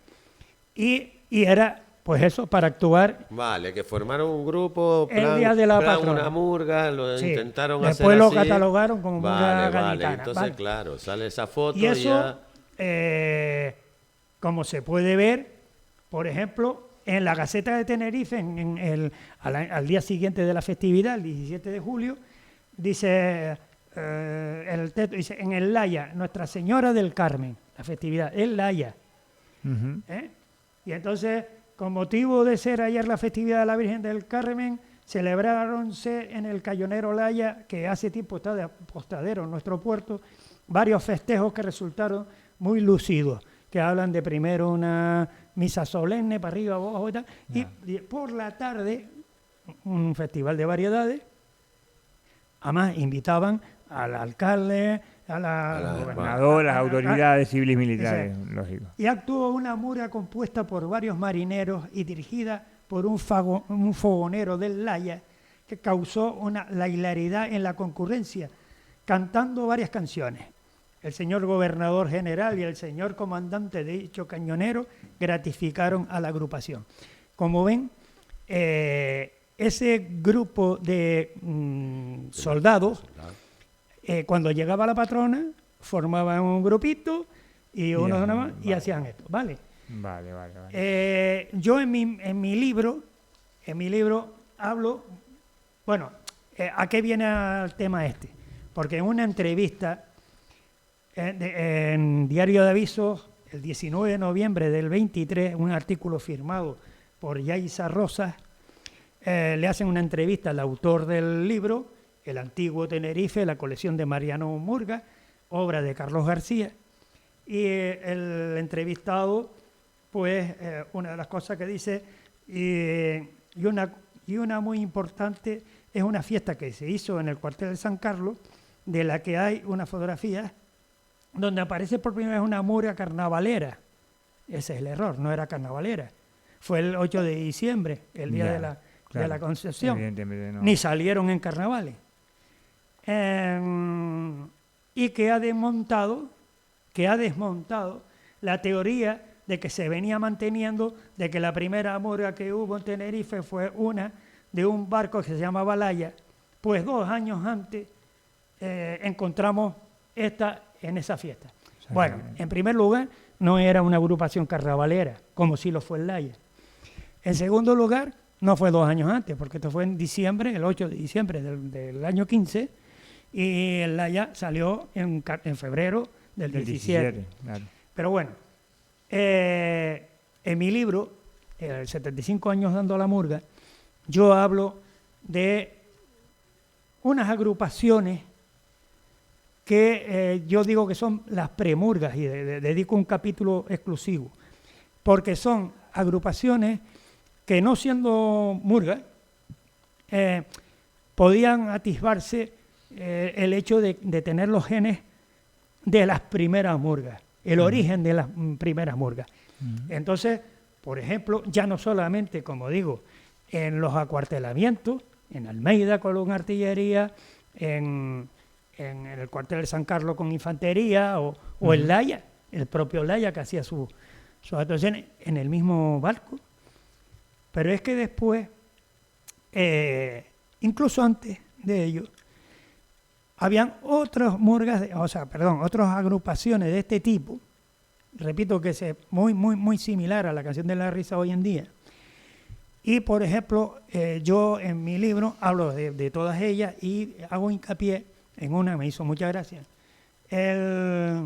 Y era, pues eso, para actuar. Vale, que formaron un grupo, el día de la patrona, una murga, lo intentaron hacer así. Después lo catalogaron como murga gaditana. Vale, entonces claro, sale esa foto y eso, como se puede ver, por ejemplo, en la Gaceta de Tenerife, al día siguiente de la festividad, el 17 de julio, dice, el texto dice, en el Laya, Nuestra Señora del Carmen, la festividad, el Laya. Y entonces, con motivo de ser ayer la festividad de la Virgen del Carmen, celebráronse en el Cayonero Laya, que hace tiempo está de apostadero en nuestro puerto, varios festejos que resultaron muy lúcidos, que hablan de primero una misa solemne para arriba, abajo y tal, y por la tarde un festival de variedades. Además invitaban al alcalde, a la gobernadora, a las autoridades civiles y militares, lógico. Y actuó una murga compuesta por varios marineros y dirigida por un fogonero del Laya, que causó la hilaridad en la concurrencia, cantando varias canciones. El señor gobernador general y el señor comandante de dicho cañonero gratificaron a la agrupación. Como ven, ese grupo de soldados, cuando llegaba la patrona, formaban un grupito y uno nada más y hacían esto, ¿vale? Vale. Yo en mi libro hablo, bueno, ¿a qué viene el tema este? Porque en una entrevista en Diario de Avisos, el 19 de noviembre del 23, un artículo firmado por Yaisa Rosas, le hacen una entrevista al autor del libro, El Antiguo Tenerife, la colección de Mariano Murga, obra de Carlos García, y el entrevistado, pues, una de las cosas que dice, y una muy importante, es una fiesta que se hizo en el cuartel de San Carlos, de la que hay una fotografía donde aparece por primera vez una murga carnavalera. Ese es el error, no era carnavalera. Fue el 8 de diciembre, el día de la Concepción. No. Ni salieron en carnavales. Y que ha desmontado la teoría de que se venía manteniendo de que la primera murga que hubo en Tenerife fue una de un barco que se llamaba Laya. Pues 2 años antes encontramos esta en esa fiesta. Bueno, en primer lugar, no era una agrupación carnavalera, como sí lo fue el Laya. En segundo lugar, no fue 2 años antes, porque esto fue en diciembre, el 8 de diciembre del año 15, y el Laya salió en febrero del 17. Claro. Pero bueno, en mi libro, 75 años dando la murga, yo hablo de unas agrupaciones que yo digo que son las premurgas y dedico un capítulo exclusivo, porque son agrupaciones que no siendo murgas, podían atisbarse el hecho de tener los genes de las primeras murgas, el origen de las primeras murgas. Entonces, por ejemplo, ya no solamente, como digo, en los acuartelamientos, en Almeida con artillería, en el cuartel de San Carlos con infantería, o en Laya, el propio Laya que hacía sus actuaciones en el mismo barco. Pero es que después, incluso antes de ello, habían otras murgas, otras agrupaciones de este tipo, repito que es muy similar a la canción de la risa hoy en día. Y, por ejemplo, yo en mi libro hablo de todas ellas y hago hincapié en una, me hizo mucha gracia, la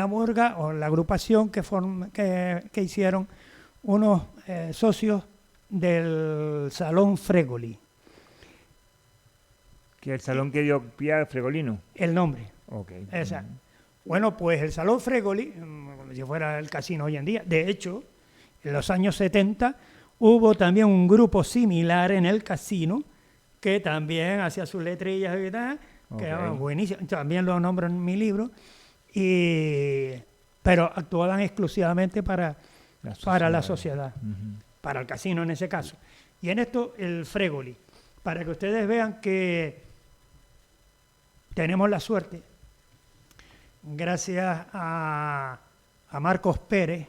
murga o la agrupación que hicieron unos socios del Salón Fregoli. ¿Que el salón que dio pie a Fregolino? El nombre. Okay. Exacto. Bueno, pues el Salón Fregoli, como si fuera el casino hoy en día, de hecho, en los años 70 hubo también un grupo similar en el casino que también hacía sus letrillas y tal, que era buenísimo. También lo nombro en mi libro, pero actuaban exclusivamente para la sociedad, para el casino en ese caso. Y en esto el Fregoli, para que ustedes vean que tenemos la suerte, gracias a Marcos Pérez,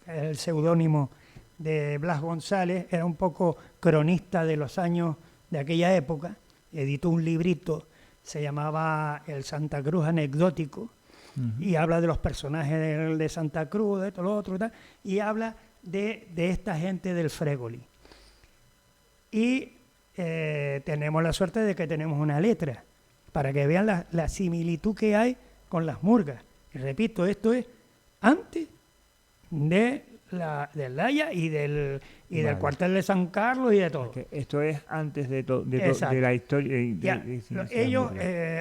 el seudónimo de Blas González, era un poco cronista de los años de aquella época, editó un librito, se llamaba El Santa Cruz Anecdótico, y habla de los personajes de Santa Cruz, de todo lo otro, y habla de esta gente del Fregoli. Y tenemos la suerte de que tenemos una letra, para que vean la similitud que hay con las murgas. Y repito, esto es antes del Laya y del cuartel de San Carlos y de todo. Esto es antes de la historia. Ellos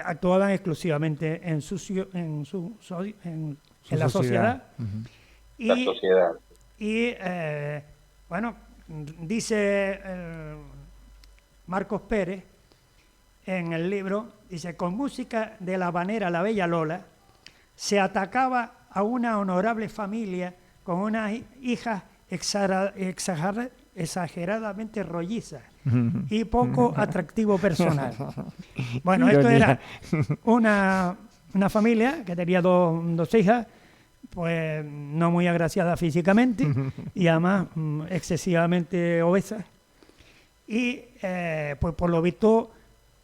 actuaban exclusivamente en la sociedad. La sociedad. Y bueno, dice Marcos Pérez en el libro, dice, con música de la habanera La Bella Lola, se atacaba a una honorable familia con unas hijas exageradamente rollizas y poco atractivo personal. Bueno, esto era una familia que tenía dos hijas, pues no muy agraciadas físicamente y además excesivamente obesas. Y pues por lo visto,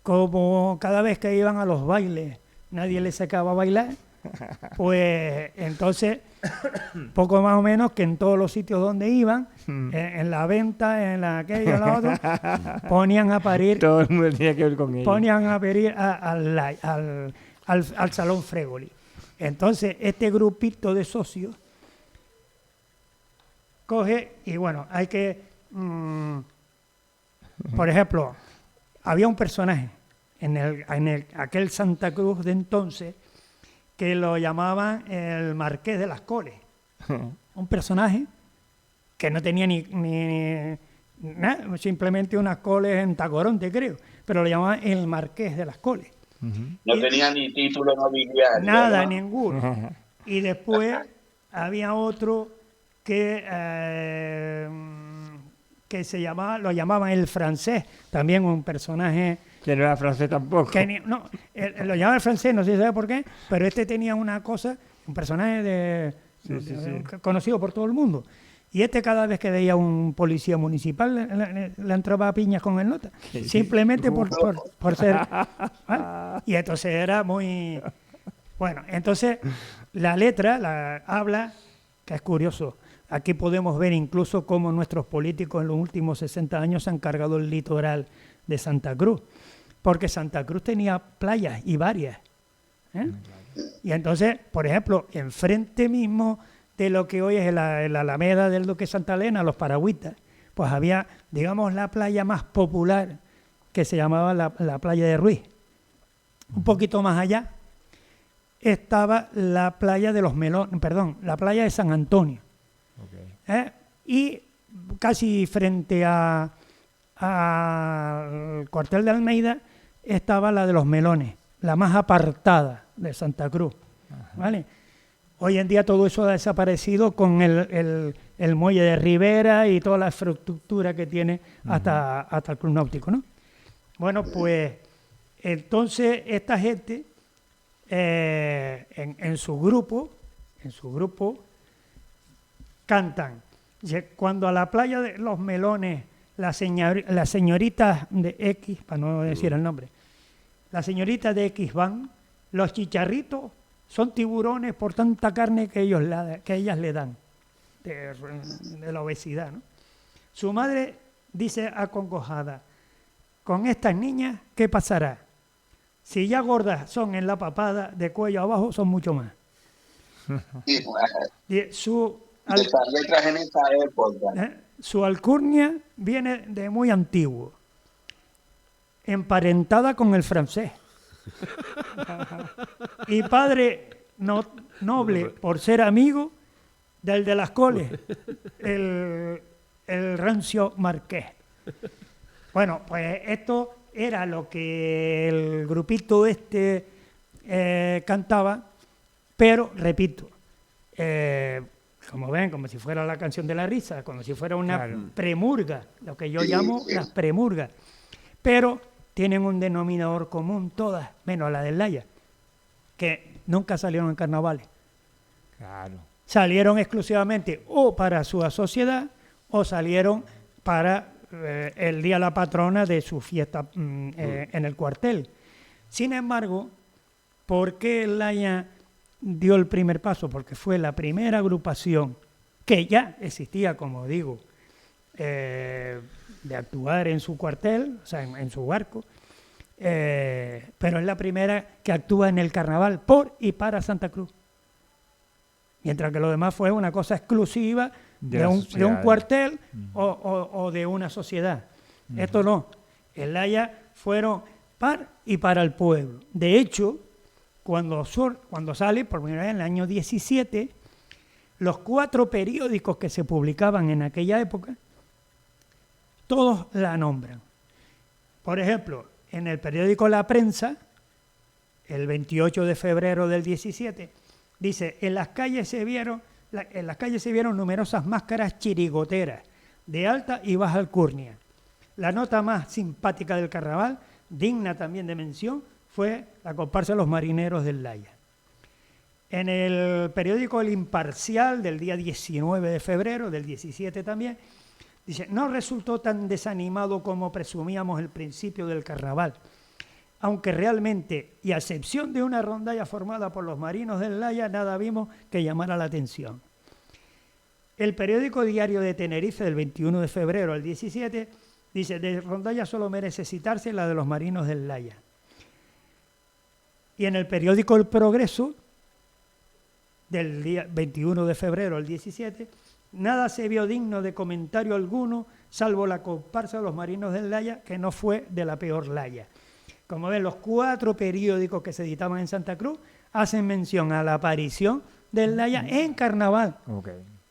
como cada vez que iban a los bailes nadie les sacaba a bailar, pues entonces, poco más o menos que en todos los sitios donde iban, en la venta, en la aquella, en la otra, ponían a parir. Todo el mundo tenía que ver con ellos. Ponían a parir al Salón Fregoli. Entonces, este grupito de socios coge y bueno, hay que, por ejemplo, había un personaje en aquel Santa Cruz de entonces que lo llamaban el Marqués de las Coles. Un personaje que no tenía ni nada, simplemente unas coles en Tacoronte, creo, pero lo llamaban el Marqués de las Coles. No tenía ni título nobiliario. Nada, ¿no? ninguno. Y después había otro que lo llamaban el Francés, también un personaje... Que no era francés tampoco. Lo llamaban el Francés, no sé si sabe por qué, pero este tenía una cosa, un personaje conocido por todo el mundo. Y este cada vez que veía un policía municipal le entraba a piñas con el nota, simplemente por ser... ¿vale? Y entonces era muy... Bueno, entonces la letra habla, que es curioso, aquí podemos ver incluso cómo nuestros políticos en los últimos 60 años han cargado el litoral de Santa Cruz, porque Santa Cruz tenía playas y varias. Y entonces, por ejemplo, enfrente mismo de lo que hoy es la Alameda del Duque Santa Elena, los Paragüitas, pues había, digamos, la playa más popular que se llamaba la playa de Ruiz. Un poquito más allá estaba la playa de los Melones, la playa de San Antonio. Y casi frente al cuartel de Almeida, estaba la de los Melones, la más apartada de Santa Cruz, ¿vale? Hoy en día todo eso ha desaparecido con el muelle de Ribera y toda la infraestructura que tiene hasta el Club Náutico, ¿no? Bueno, pues entonces esta gente en su grupo cantan. Cuando a la playa de los Melones las señoritas de X, para no decir el nombre, las señoritas de X van, los chicharritos son tiburones por tanta carne que ellas le dan, de la obesidad, ¿no? Su madre dice acongojada, con estas niñas, ¿qué pasará? Si ya gordas son en la papada, de cuello abajo son mucho más. letras en esa época. Su alcurnia viene de muy antiguo, emparentada con el francés. Y padre noble por ser amigo del de las coles, el rancio marqués. Bueno, pues esto era lo que el grupito cantaba, pero repito, como ven, como si fuera la canción de la risa, como si fuera una premurga, lo que yo llamo las premurgas, pero tienen un denominador común todas, menos la del Laya, que nunca salieron en carnavales. Claro. Salieron exclusivamente o para su sociedad o salieron para el día de la patrona de su fiesta en el cuartel. Sin embargo, ¿por qué el Laya dio el primer paso? Porque fue la primera agrupación que ya existía, como digo, de actuar en su cuartel, o sea, en su barco, pero es la primera que actúa en el carnaval por y para Santa Cruz. Mientras que lo demás fue una cosa exclusiva de un cuartel o de una sociedad. Esto no. El Laya fueron par y para el pueblo. De hecho, cuando sale por primera vez en el año 17, los 4 periódicos que se publicaban en aquella época, todos la nombran. Por ejemplo, en el periódico La Prensa, el 28 de febrero del 17, dice, en las calles se vieron numerosas máscaras chirigoteras de alta y baja alcurnia. La nota más simpática del carnaval, digna también de mención, fue la comparsa de los marineros del Laya. En el periódico El Imparcial del día 19 de febrero, del 17 también, dice, no resultó tan desanimado como presumíamos el principio del carnaval, aunque realmente, y a excepción de una rondalla formada por los marinos del Laya, nada vimos que llamara la atención. El periódico Diario de Tenerife del 21 de febrero al 17 dice, de rondalla solo merece citarse la de los marinos del Laya. Y en el periódico El Progreso, del día 21 de febrero al 17, nada se vio digno de comentario alguno, salvo la comparsa de los marinos del Laya, que no fue de la peor Laya. Como ven, los 4 periódicos que se editaban en Santa Cruz hacen mención a la aparición del Laya en carnaval.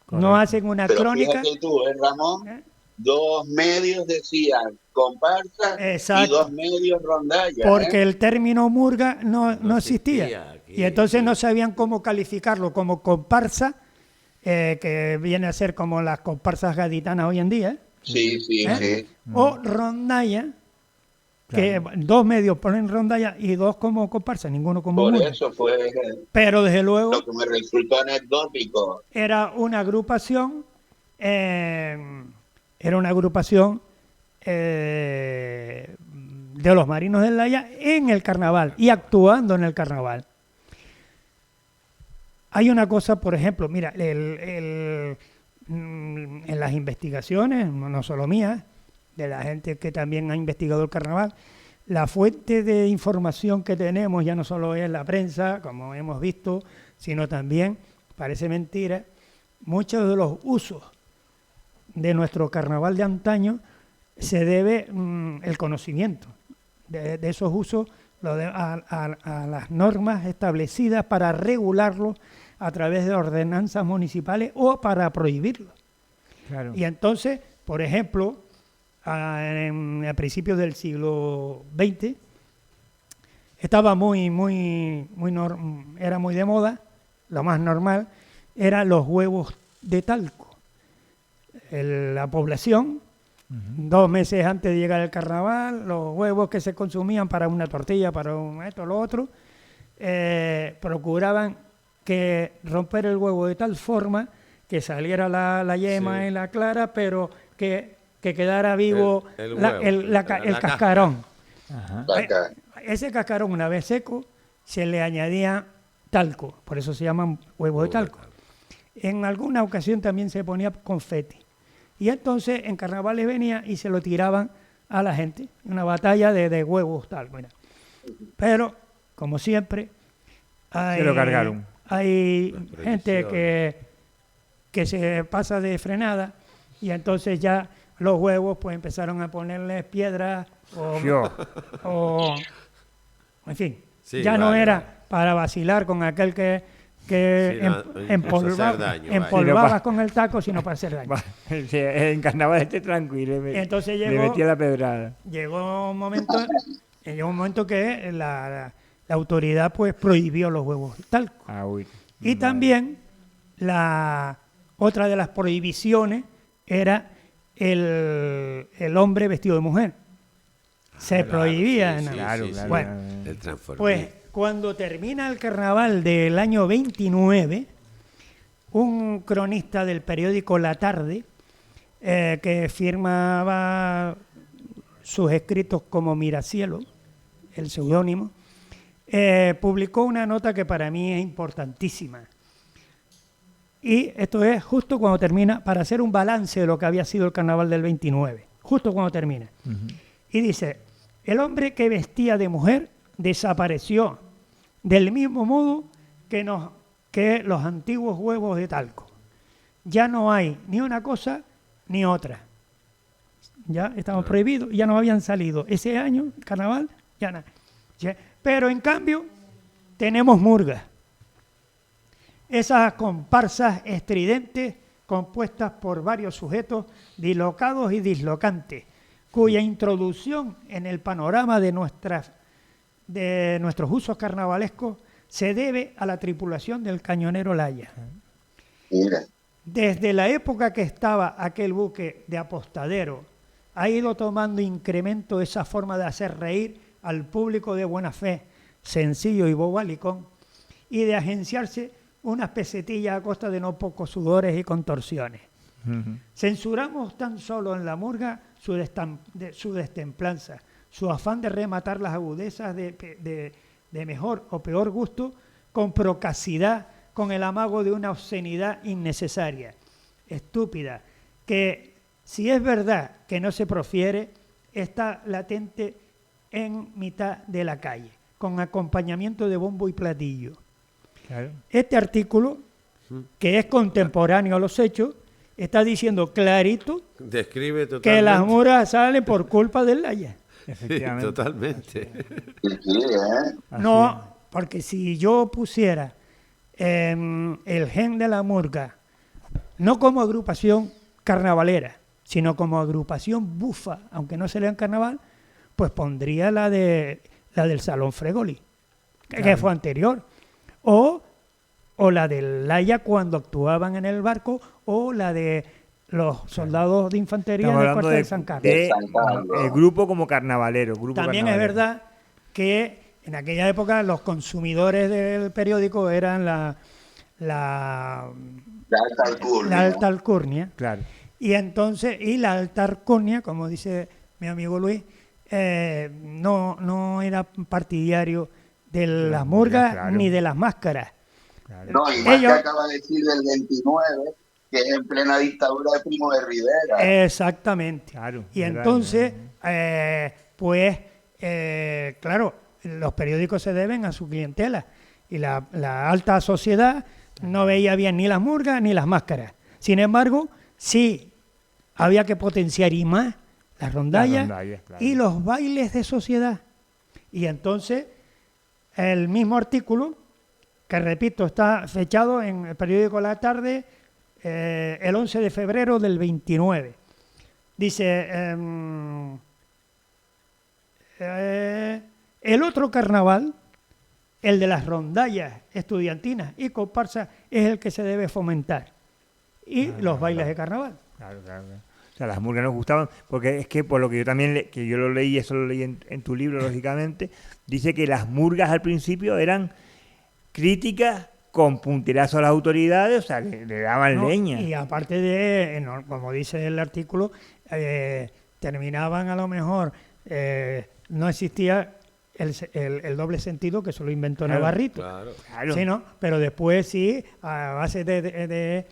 No hacen una crónica. Fíjate tú, Ramón, 2 medios decían comparsa y 2 medios rondalla. Porque el término murga no existía. Y entonces no sabían cómo calificarlo como comparsa, que viene a ser como las comparsas gaditanas hoy en día. Sí. O rondalla, que 2 medios ponen rondalla y 2 como comparsa, ninguno como murga. Por eso fue. Pero desde luego. Lo que me resultó anecdótico. Era una agrupación. De los marinos del Laya en el carnaval y actuando en el carnaval. Hay una cosa, por ejemplo, mira, en las investigaciones, no solo mías, de la gente que también ha investigado el carnaval, la fuente de información que tenemos ya no solo es la prensa, como hemos visto, sino también, parece mentira, muchos de los usos de nuestro carnaval de antaño se debe el conocimiento de esos usos a las normas establecidas para regularlos a través de ordenanzas municipales o para prohibirlos. Claro. Y entonces, por ejemplo, a principios del siglo XX, estaba era muy de moda, lo más normal, eran los huevos de talco. La población, 2 meses antes de llegar al carnaval, los huevos que se consumían para una tortilla, para esto, lo otro, procuraban que romper el huevo de tal forma que saliera la yema y la clara, pero que quedara vivo el cascarón. Ajá. Ese cascarón, una vez seco, se le añadía talco, por eso se llaman huevos de talco. En alguna ocasión también se ponía confeti. Y entonces en carnavales venía y se lo tiraban a la gente, una batalla de huevos talco. Mira. Pero, como siempre, se lo cargaron. Hay gente que se pasa de y entonces ya los huevos pues empezaron a ponerles piedras o en fin, ya no era para vacilar con aquel que empolvabas con el taco, sino para hacer daño. En carnaval tranquilo, entonces le metía la pedrada. Llegó un momento que la autoridad pues prohibió los huevos de talco. Y también otra de las prohibiciones era el hombre vestido de mujer. Se prohibía. Bueno, pues cuando termina el carnaval del año 29, un cronista del periódico La Tarde, que firmaba sus escritos como Miracielo, el seudónimo, publicó una nota que para mí es importantísima. Y esto es justo cuando termina, para hacer un balance de lo que había sido el carnaval del 29, justo cuando termina. Y dice: el hombre que vestía de mujer desapareció del mismo modo que los antiguos huevos de talco. Ya no hay ni una cosa ni otra. Ya estaban prohibidos, ya no habían salido. Ese año, carnaval, ya nada. Pero en cambio, tenemos murgas. Esas comparsas estridentes compuestas por varios sujetos dislocados y dislocantes, cuya introducción en el panorama de nuestros usos carnavalescos se debe a la tripulación del cañonero Laya. Desde la época que estaba aquel buque de apostadero, ha ido tomando incremento esa forma de hacer reír al público de buena fe, sencillo y bobalicón, y de agenciarse unas pesetillas a costa de no pocos sudores y contorsiones. Censuramos tan solo en la murga su destemplanza, su afán de rematar las agudezas de mejor o peor gusto con procacidad, con el amago de una obscenidad innecesaria, estúpida, que si es verdad que no se profiere, está latente en mitad de la calle, con acompañamiento de bombo y platillo. Claro. Este artículo, que es contemporáneo a los hechos, está diciendo clarito describe totalmente que las murgas salen por culpa del Laya. Efectivamente. Sí, totalmente. No, porque si yo pusiera el gen de la murga, no como agrupación carnavalera, sino como agrupación bufa, aunque no se lea en carnaval, pues pondría la del Salón Fregoli, que fue anterior. O la del Laya cuando actuaban en el barco, o la de los soldados de infantería en el cuartel de San Carlos. El grupo como carnavalero. También es verdad que en aquella época los consumidores del periódico eran la alta alcurnia. Claro. Y entonces, la alta alcurnia, como dice mi amigo Luis, no era partidario de las murgas, claro, ni de las máscaras. Claro. No, y más que acaba de decir del 29, que es en plena dictadura de Primo de Rivera. Exactamente. Claro, y entonces, claro, los periódicos se deben a su clientela. Y la alta sociedad no veía bien ni las murgas ni las máscaras. Sin embargo, sí había que potenciar y más las rondallas, claro, y los bailes de sociedad. Y entonces el mismo artículo, que repito, está fechado en el periódico La Tarde, el 11 de febrero del 29. Dice, el otro carnaval, el de las rondallas estudiantinas y comparsas, es el que se debe fomentar. Y los bailes de carnaval. Claro. O sea, las murgas nos gustaban, porque es que por lo que yo también, que yo lo leí, eso lo leí en tu libro, lógicamente, dice que las murgas al principio eran críticas con punterazo a las autoridades, o sea, que le daban leña. Y aparte de, como dice el artículo, terminaban a lo mejor, no existía el doble sentido, que eso lo inventó Navarrito. Claro. Sí, ¿no? Pero después sí, a base de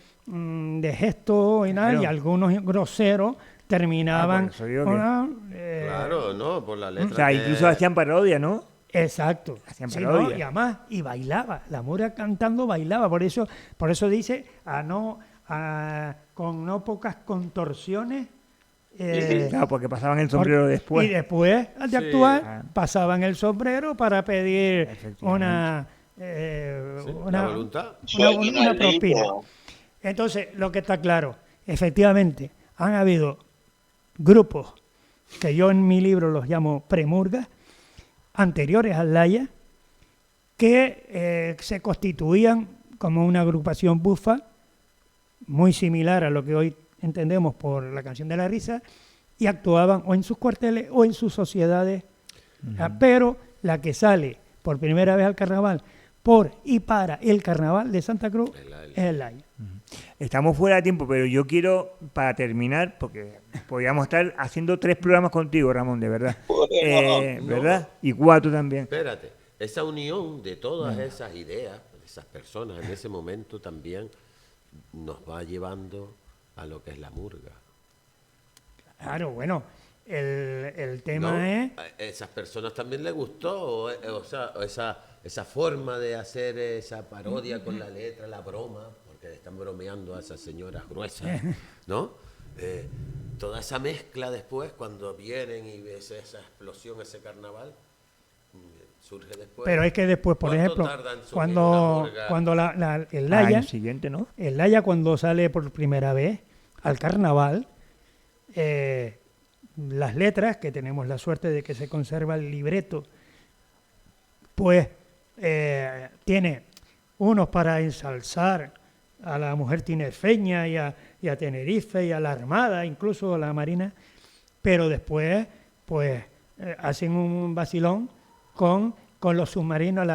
gestos y nada, y algunos groseros terminaban... claro, ¿no? Por la letra. O sea, incluso hacían parodia, ¿no? Exacto. Hacían sí, parodia. ¿no? Y además, y bailaba. La murga cantando bailaba. Por eso dice, con no pocas contorsiones. Claro, porque pasaban el sombrero después. Y después de actuar, pasaban el sombrero para pedir una voluntad. Una propina. Entonces, lo que está claro, efectivamente, han habido grupos que yo en mi libro los llamo premurgas, anteriores al Laya, que se constituían como una agrupación bufa, muy similar a lo que hoy entendemos por la Canción de la Risa, y actuaban o en sus cuarteles o en sus sociedades. Pero la que sale por primera vez al carnaval por y para el carnaval de Santa Cruz es el Laya. Estamos fuera de tiempo, pero yo quiero, para terminar, porque podríamos estar haciendo 3 programas contigo, Ramón, de verdad. ¿Verdad? Y 4 también. Espérate, esa unión de todas esas ideas, de esas personas en ese momento también nos va llevando a lo que es la murga. Claro, bueno, el tema es... A esas personas también les gustó, o sea, esa forma de hacer esa parodia con la letra, la broma, porque le están bromeando a esas señoras gruesas, ¿no? Toda esa mezcla después, cuando vienen y ves esa explosión, ese carnaval, surge después. Pero es que después, por ejemplo, cuando el Laya, año siguiente, ¿no? El Laya cuando sale por primera vez al carnaval, las letras, que tenemos la suerte de que se conserva el libreto, pues tiene unos para ensalzar a la mujer tinerfeña y a Tenerife y a la Armada, incluso a la Marina, pero después pues hacen un vacilón con los submarinos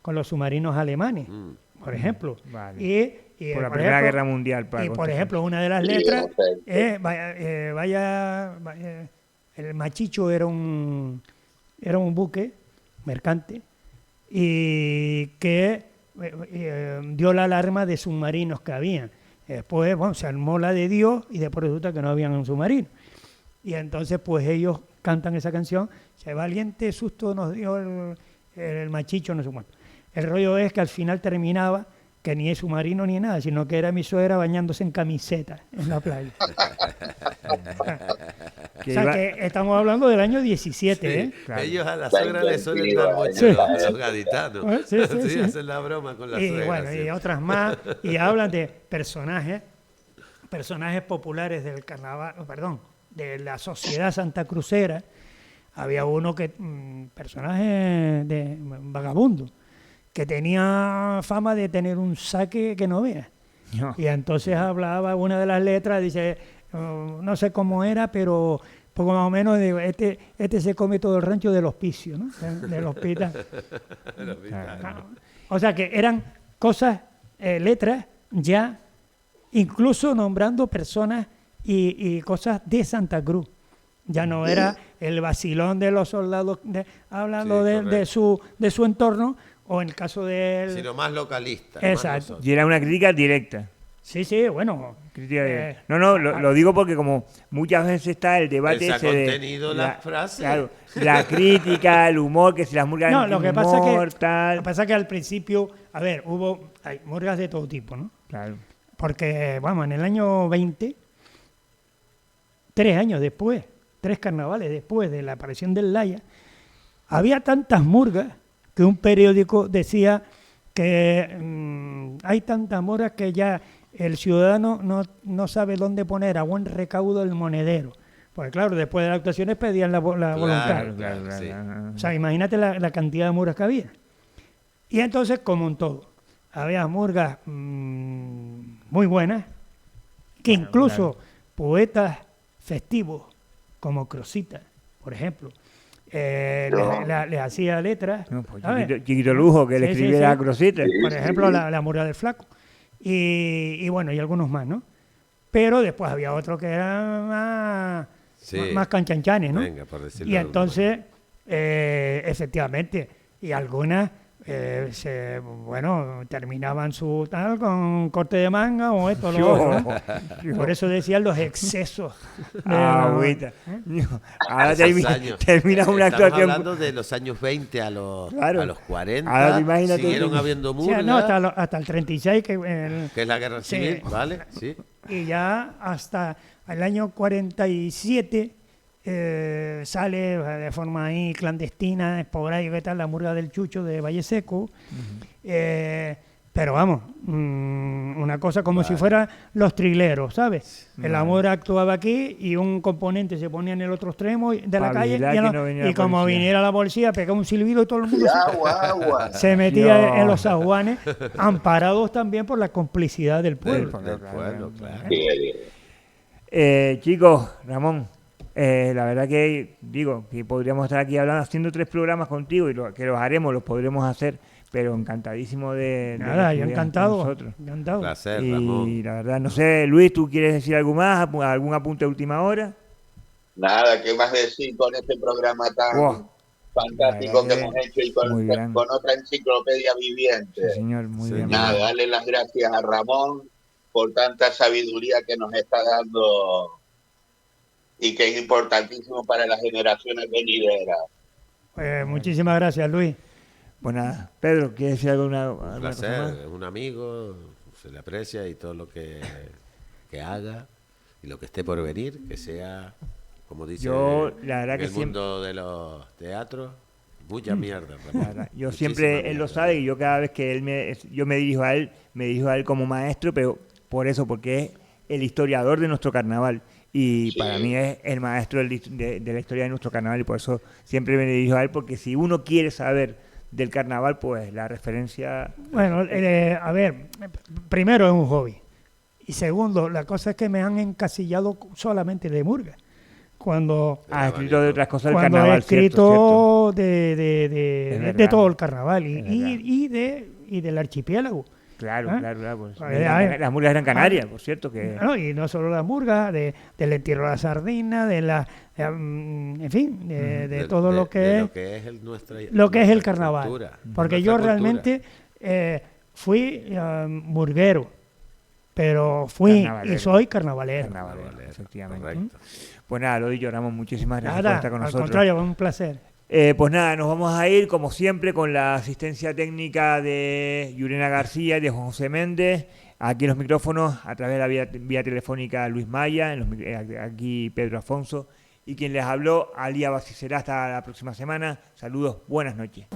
con los submarinos alemanes, por ejemplo. Vale. Por la Primera Guerra Mundial. Y por ejemplo, una de las letras es el Machicho era un buque mercante y que dio la alarma de submarinos que habían. Después, bueno, se armó la de Dios y después resulta que no habían un submarino. Y entonces, pues ellos cantan esa canción. Se valiente susto nos dio el Machicho, no sé cuánto. El rollo es que al final terminaba que ni es submarino ni nada, sino que era mi suegra bañándose en camiseta en la playa. O sea que estamos hablando del año 17, sí, ¿eh? Claro. Ellos a la suegra le suelen dar mucho, los gaditanos. Sí, hacen la broma con la suegra. Bueno, y otras más, y hablan de personajes populares del carnaval, de la sociedad santacrucera. Había uno personaje de vagabundo, que tenía fama de tener un saque que no veas. No. Y entonces hablaba una de las letras, dice, no sé cómo era, pero poco más o menos, este se come todo el rancho del hospicio, ¿no? Del hospital. O sea que eran cosas, letras, ya incluso nombrando personas y cosas de Santa Cruz. Ya no era el vacilón de los soldados hablando de su entorno, o en el caso de él... Sino más localista. Exacto. Y era una crítica directa. Sí, bueno. Lo digo porque como muchas veces está el debate ese contenido, las frases. Claro, la crítica, el humor, que si las murgas no, lo que pasa es que al principio, hay murgas de todo tipo, ¿no? Claro. Porque, vamos, en el año 20, 3 años después, 3 carnavales después de la aparición del Laya, había tantas murgas que un periódico decía que hay tantas murgas que ya el ciudadano no sabe dónde poner a buen recaudo el monedero. Porque claro, después de las actuaciones pedían la voluntad. Claro, sí. O sea, imagínate la cantidad de murgas que había. Y entonces, como en todo, había murgas muy buenas, que incluso poetas festivos, como Crosita, por ejemplo, le hacía letras. No, pues, Chiquito Lujo, que le escribiera a Crosita. Por ejemplo, la Murga del Flaco. Y bueno, y algunos más, ¿no? Pero después había otros que eran más canchanchanes, ¿no? Venga, por decirlo. Y entonces, efectivamente, y algunas terminaban su tal con corte de manga o esto, lo otro, ¿no? Por eso decían los excesos. Ahora termina una actuación. Estamos hablando de los años 20 a los 40. Ahora imagínate. Siguieron habiendo murgas. Sí, no, hasta el 36, que es la guerra civil, ¿vale? Sí. Y ya hasta el año 47 sale de forma ahí clandestina, por ahí, ¿qué tal? La murga del Chucho de Valle Seco. Pero vamos, una cosa como si fueran los trileros, ¿sabes? El amor actuaba aquí y un componente se ponía en el otro extremo de la calle y como viniera la policía, pegaba un silbido y todo el mundo se metía en los zaguanes, amparados también por la complicidad del pueblo. Claro. Chicos, Ramón, la verdad que podríamos estar aquí haciendo 3 programas contigo y que los podremos hacer, pero encantadísimo de nada, yo encantado. Placer, y Ramón. la verdad, no sé, Luis, ¿tú quieres decir algo más? ¿Algún apunte de última hora? Nada, ¿qué más decir con este programa tan fantástico que hemos hecho y con otra enciclopedia viviente? Sí, señor, muy bien. Nada, darle las gracias a Ramón por tanta sabiduría que nos está dando y que es importantísimo para las generaciones venideras. Muchísimas gracias, Luis. Pues nada, Pedro, ¿quieres decir alguna Un placer, es un amigo, se le aprecia y todo lo que haga y lo que esté por venir, que sea, como dice el mundo de los teatros, mucha mierda. Yo siempre, él lo sabe, y yo cada vez que yo me dirijo a él como maestro, pero porque es el historiador de nuestro carnaval. Y para mí es el maestro de la historia de nuestro carnaval, y por eso siempre me dirijo a él, porque si uno quiere saber del carnaval, pues la referencia... Bueno, a ver, primero es un hobby. Y segundo, la cosa es que me han encasillado solamente de murga. Cuando ha escrito de otras cosas del cuando carnaval. He escrito cierto. de todo el carnaval y del archipiélago. Claro. Pues, las murgas eran Canarias, por cierto. Que... No, y no solo las murgas, del entierro de la sardina, en fin, de todo lo que es el carnaval. Cultura, porque yo realmente fui murguero, pero fui y soy carnavalero. Efectivamente. Correcto. Pues nada, lo dicho, Ramón, muchísimas gracias por estar con nosotros. Al contrario, un placer. Pues nada, nos vamos a ir, como siempre, con la asistencia técnica de Yurena García y de José Méndez. Aquí en los micrófonos, a través de la vía telefónica, Luis Maya, aquí Pedro Afonso. Y quien les habló, Alía Basicerá. Hasta la próxima semana. Saludos, buenas noches.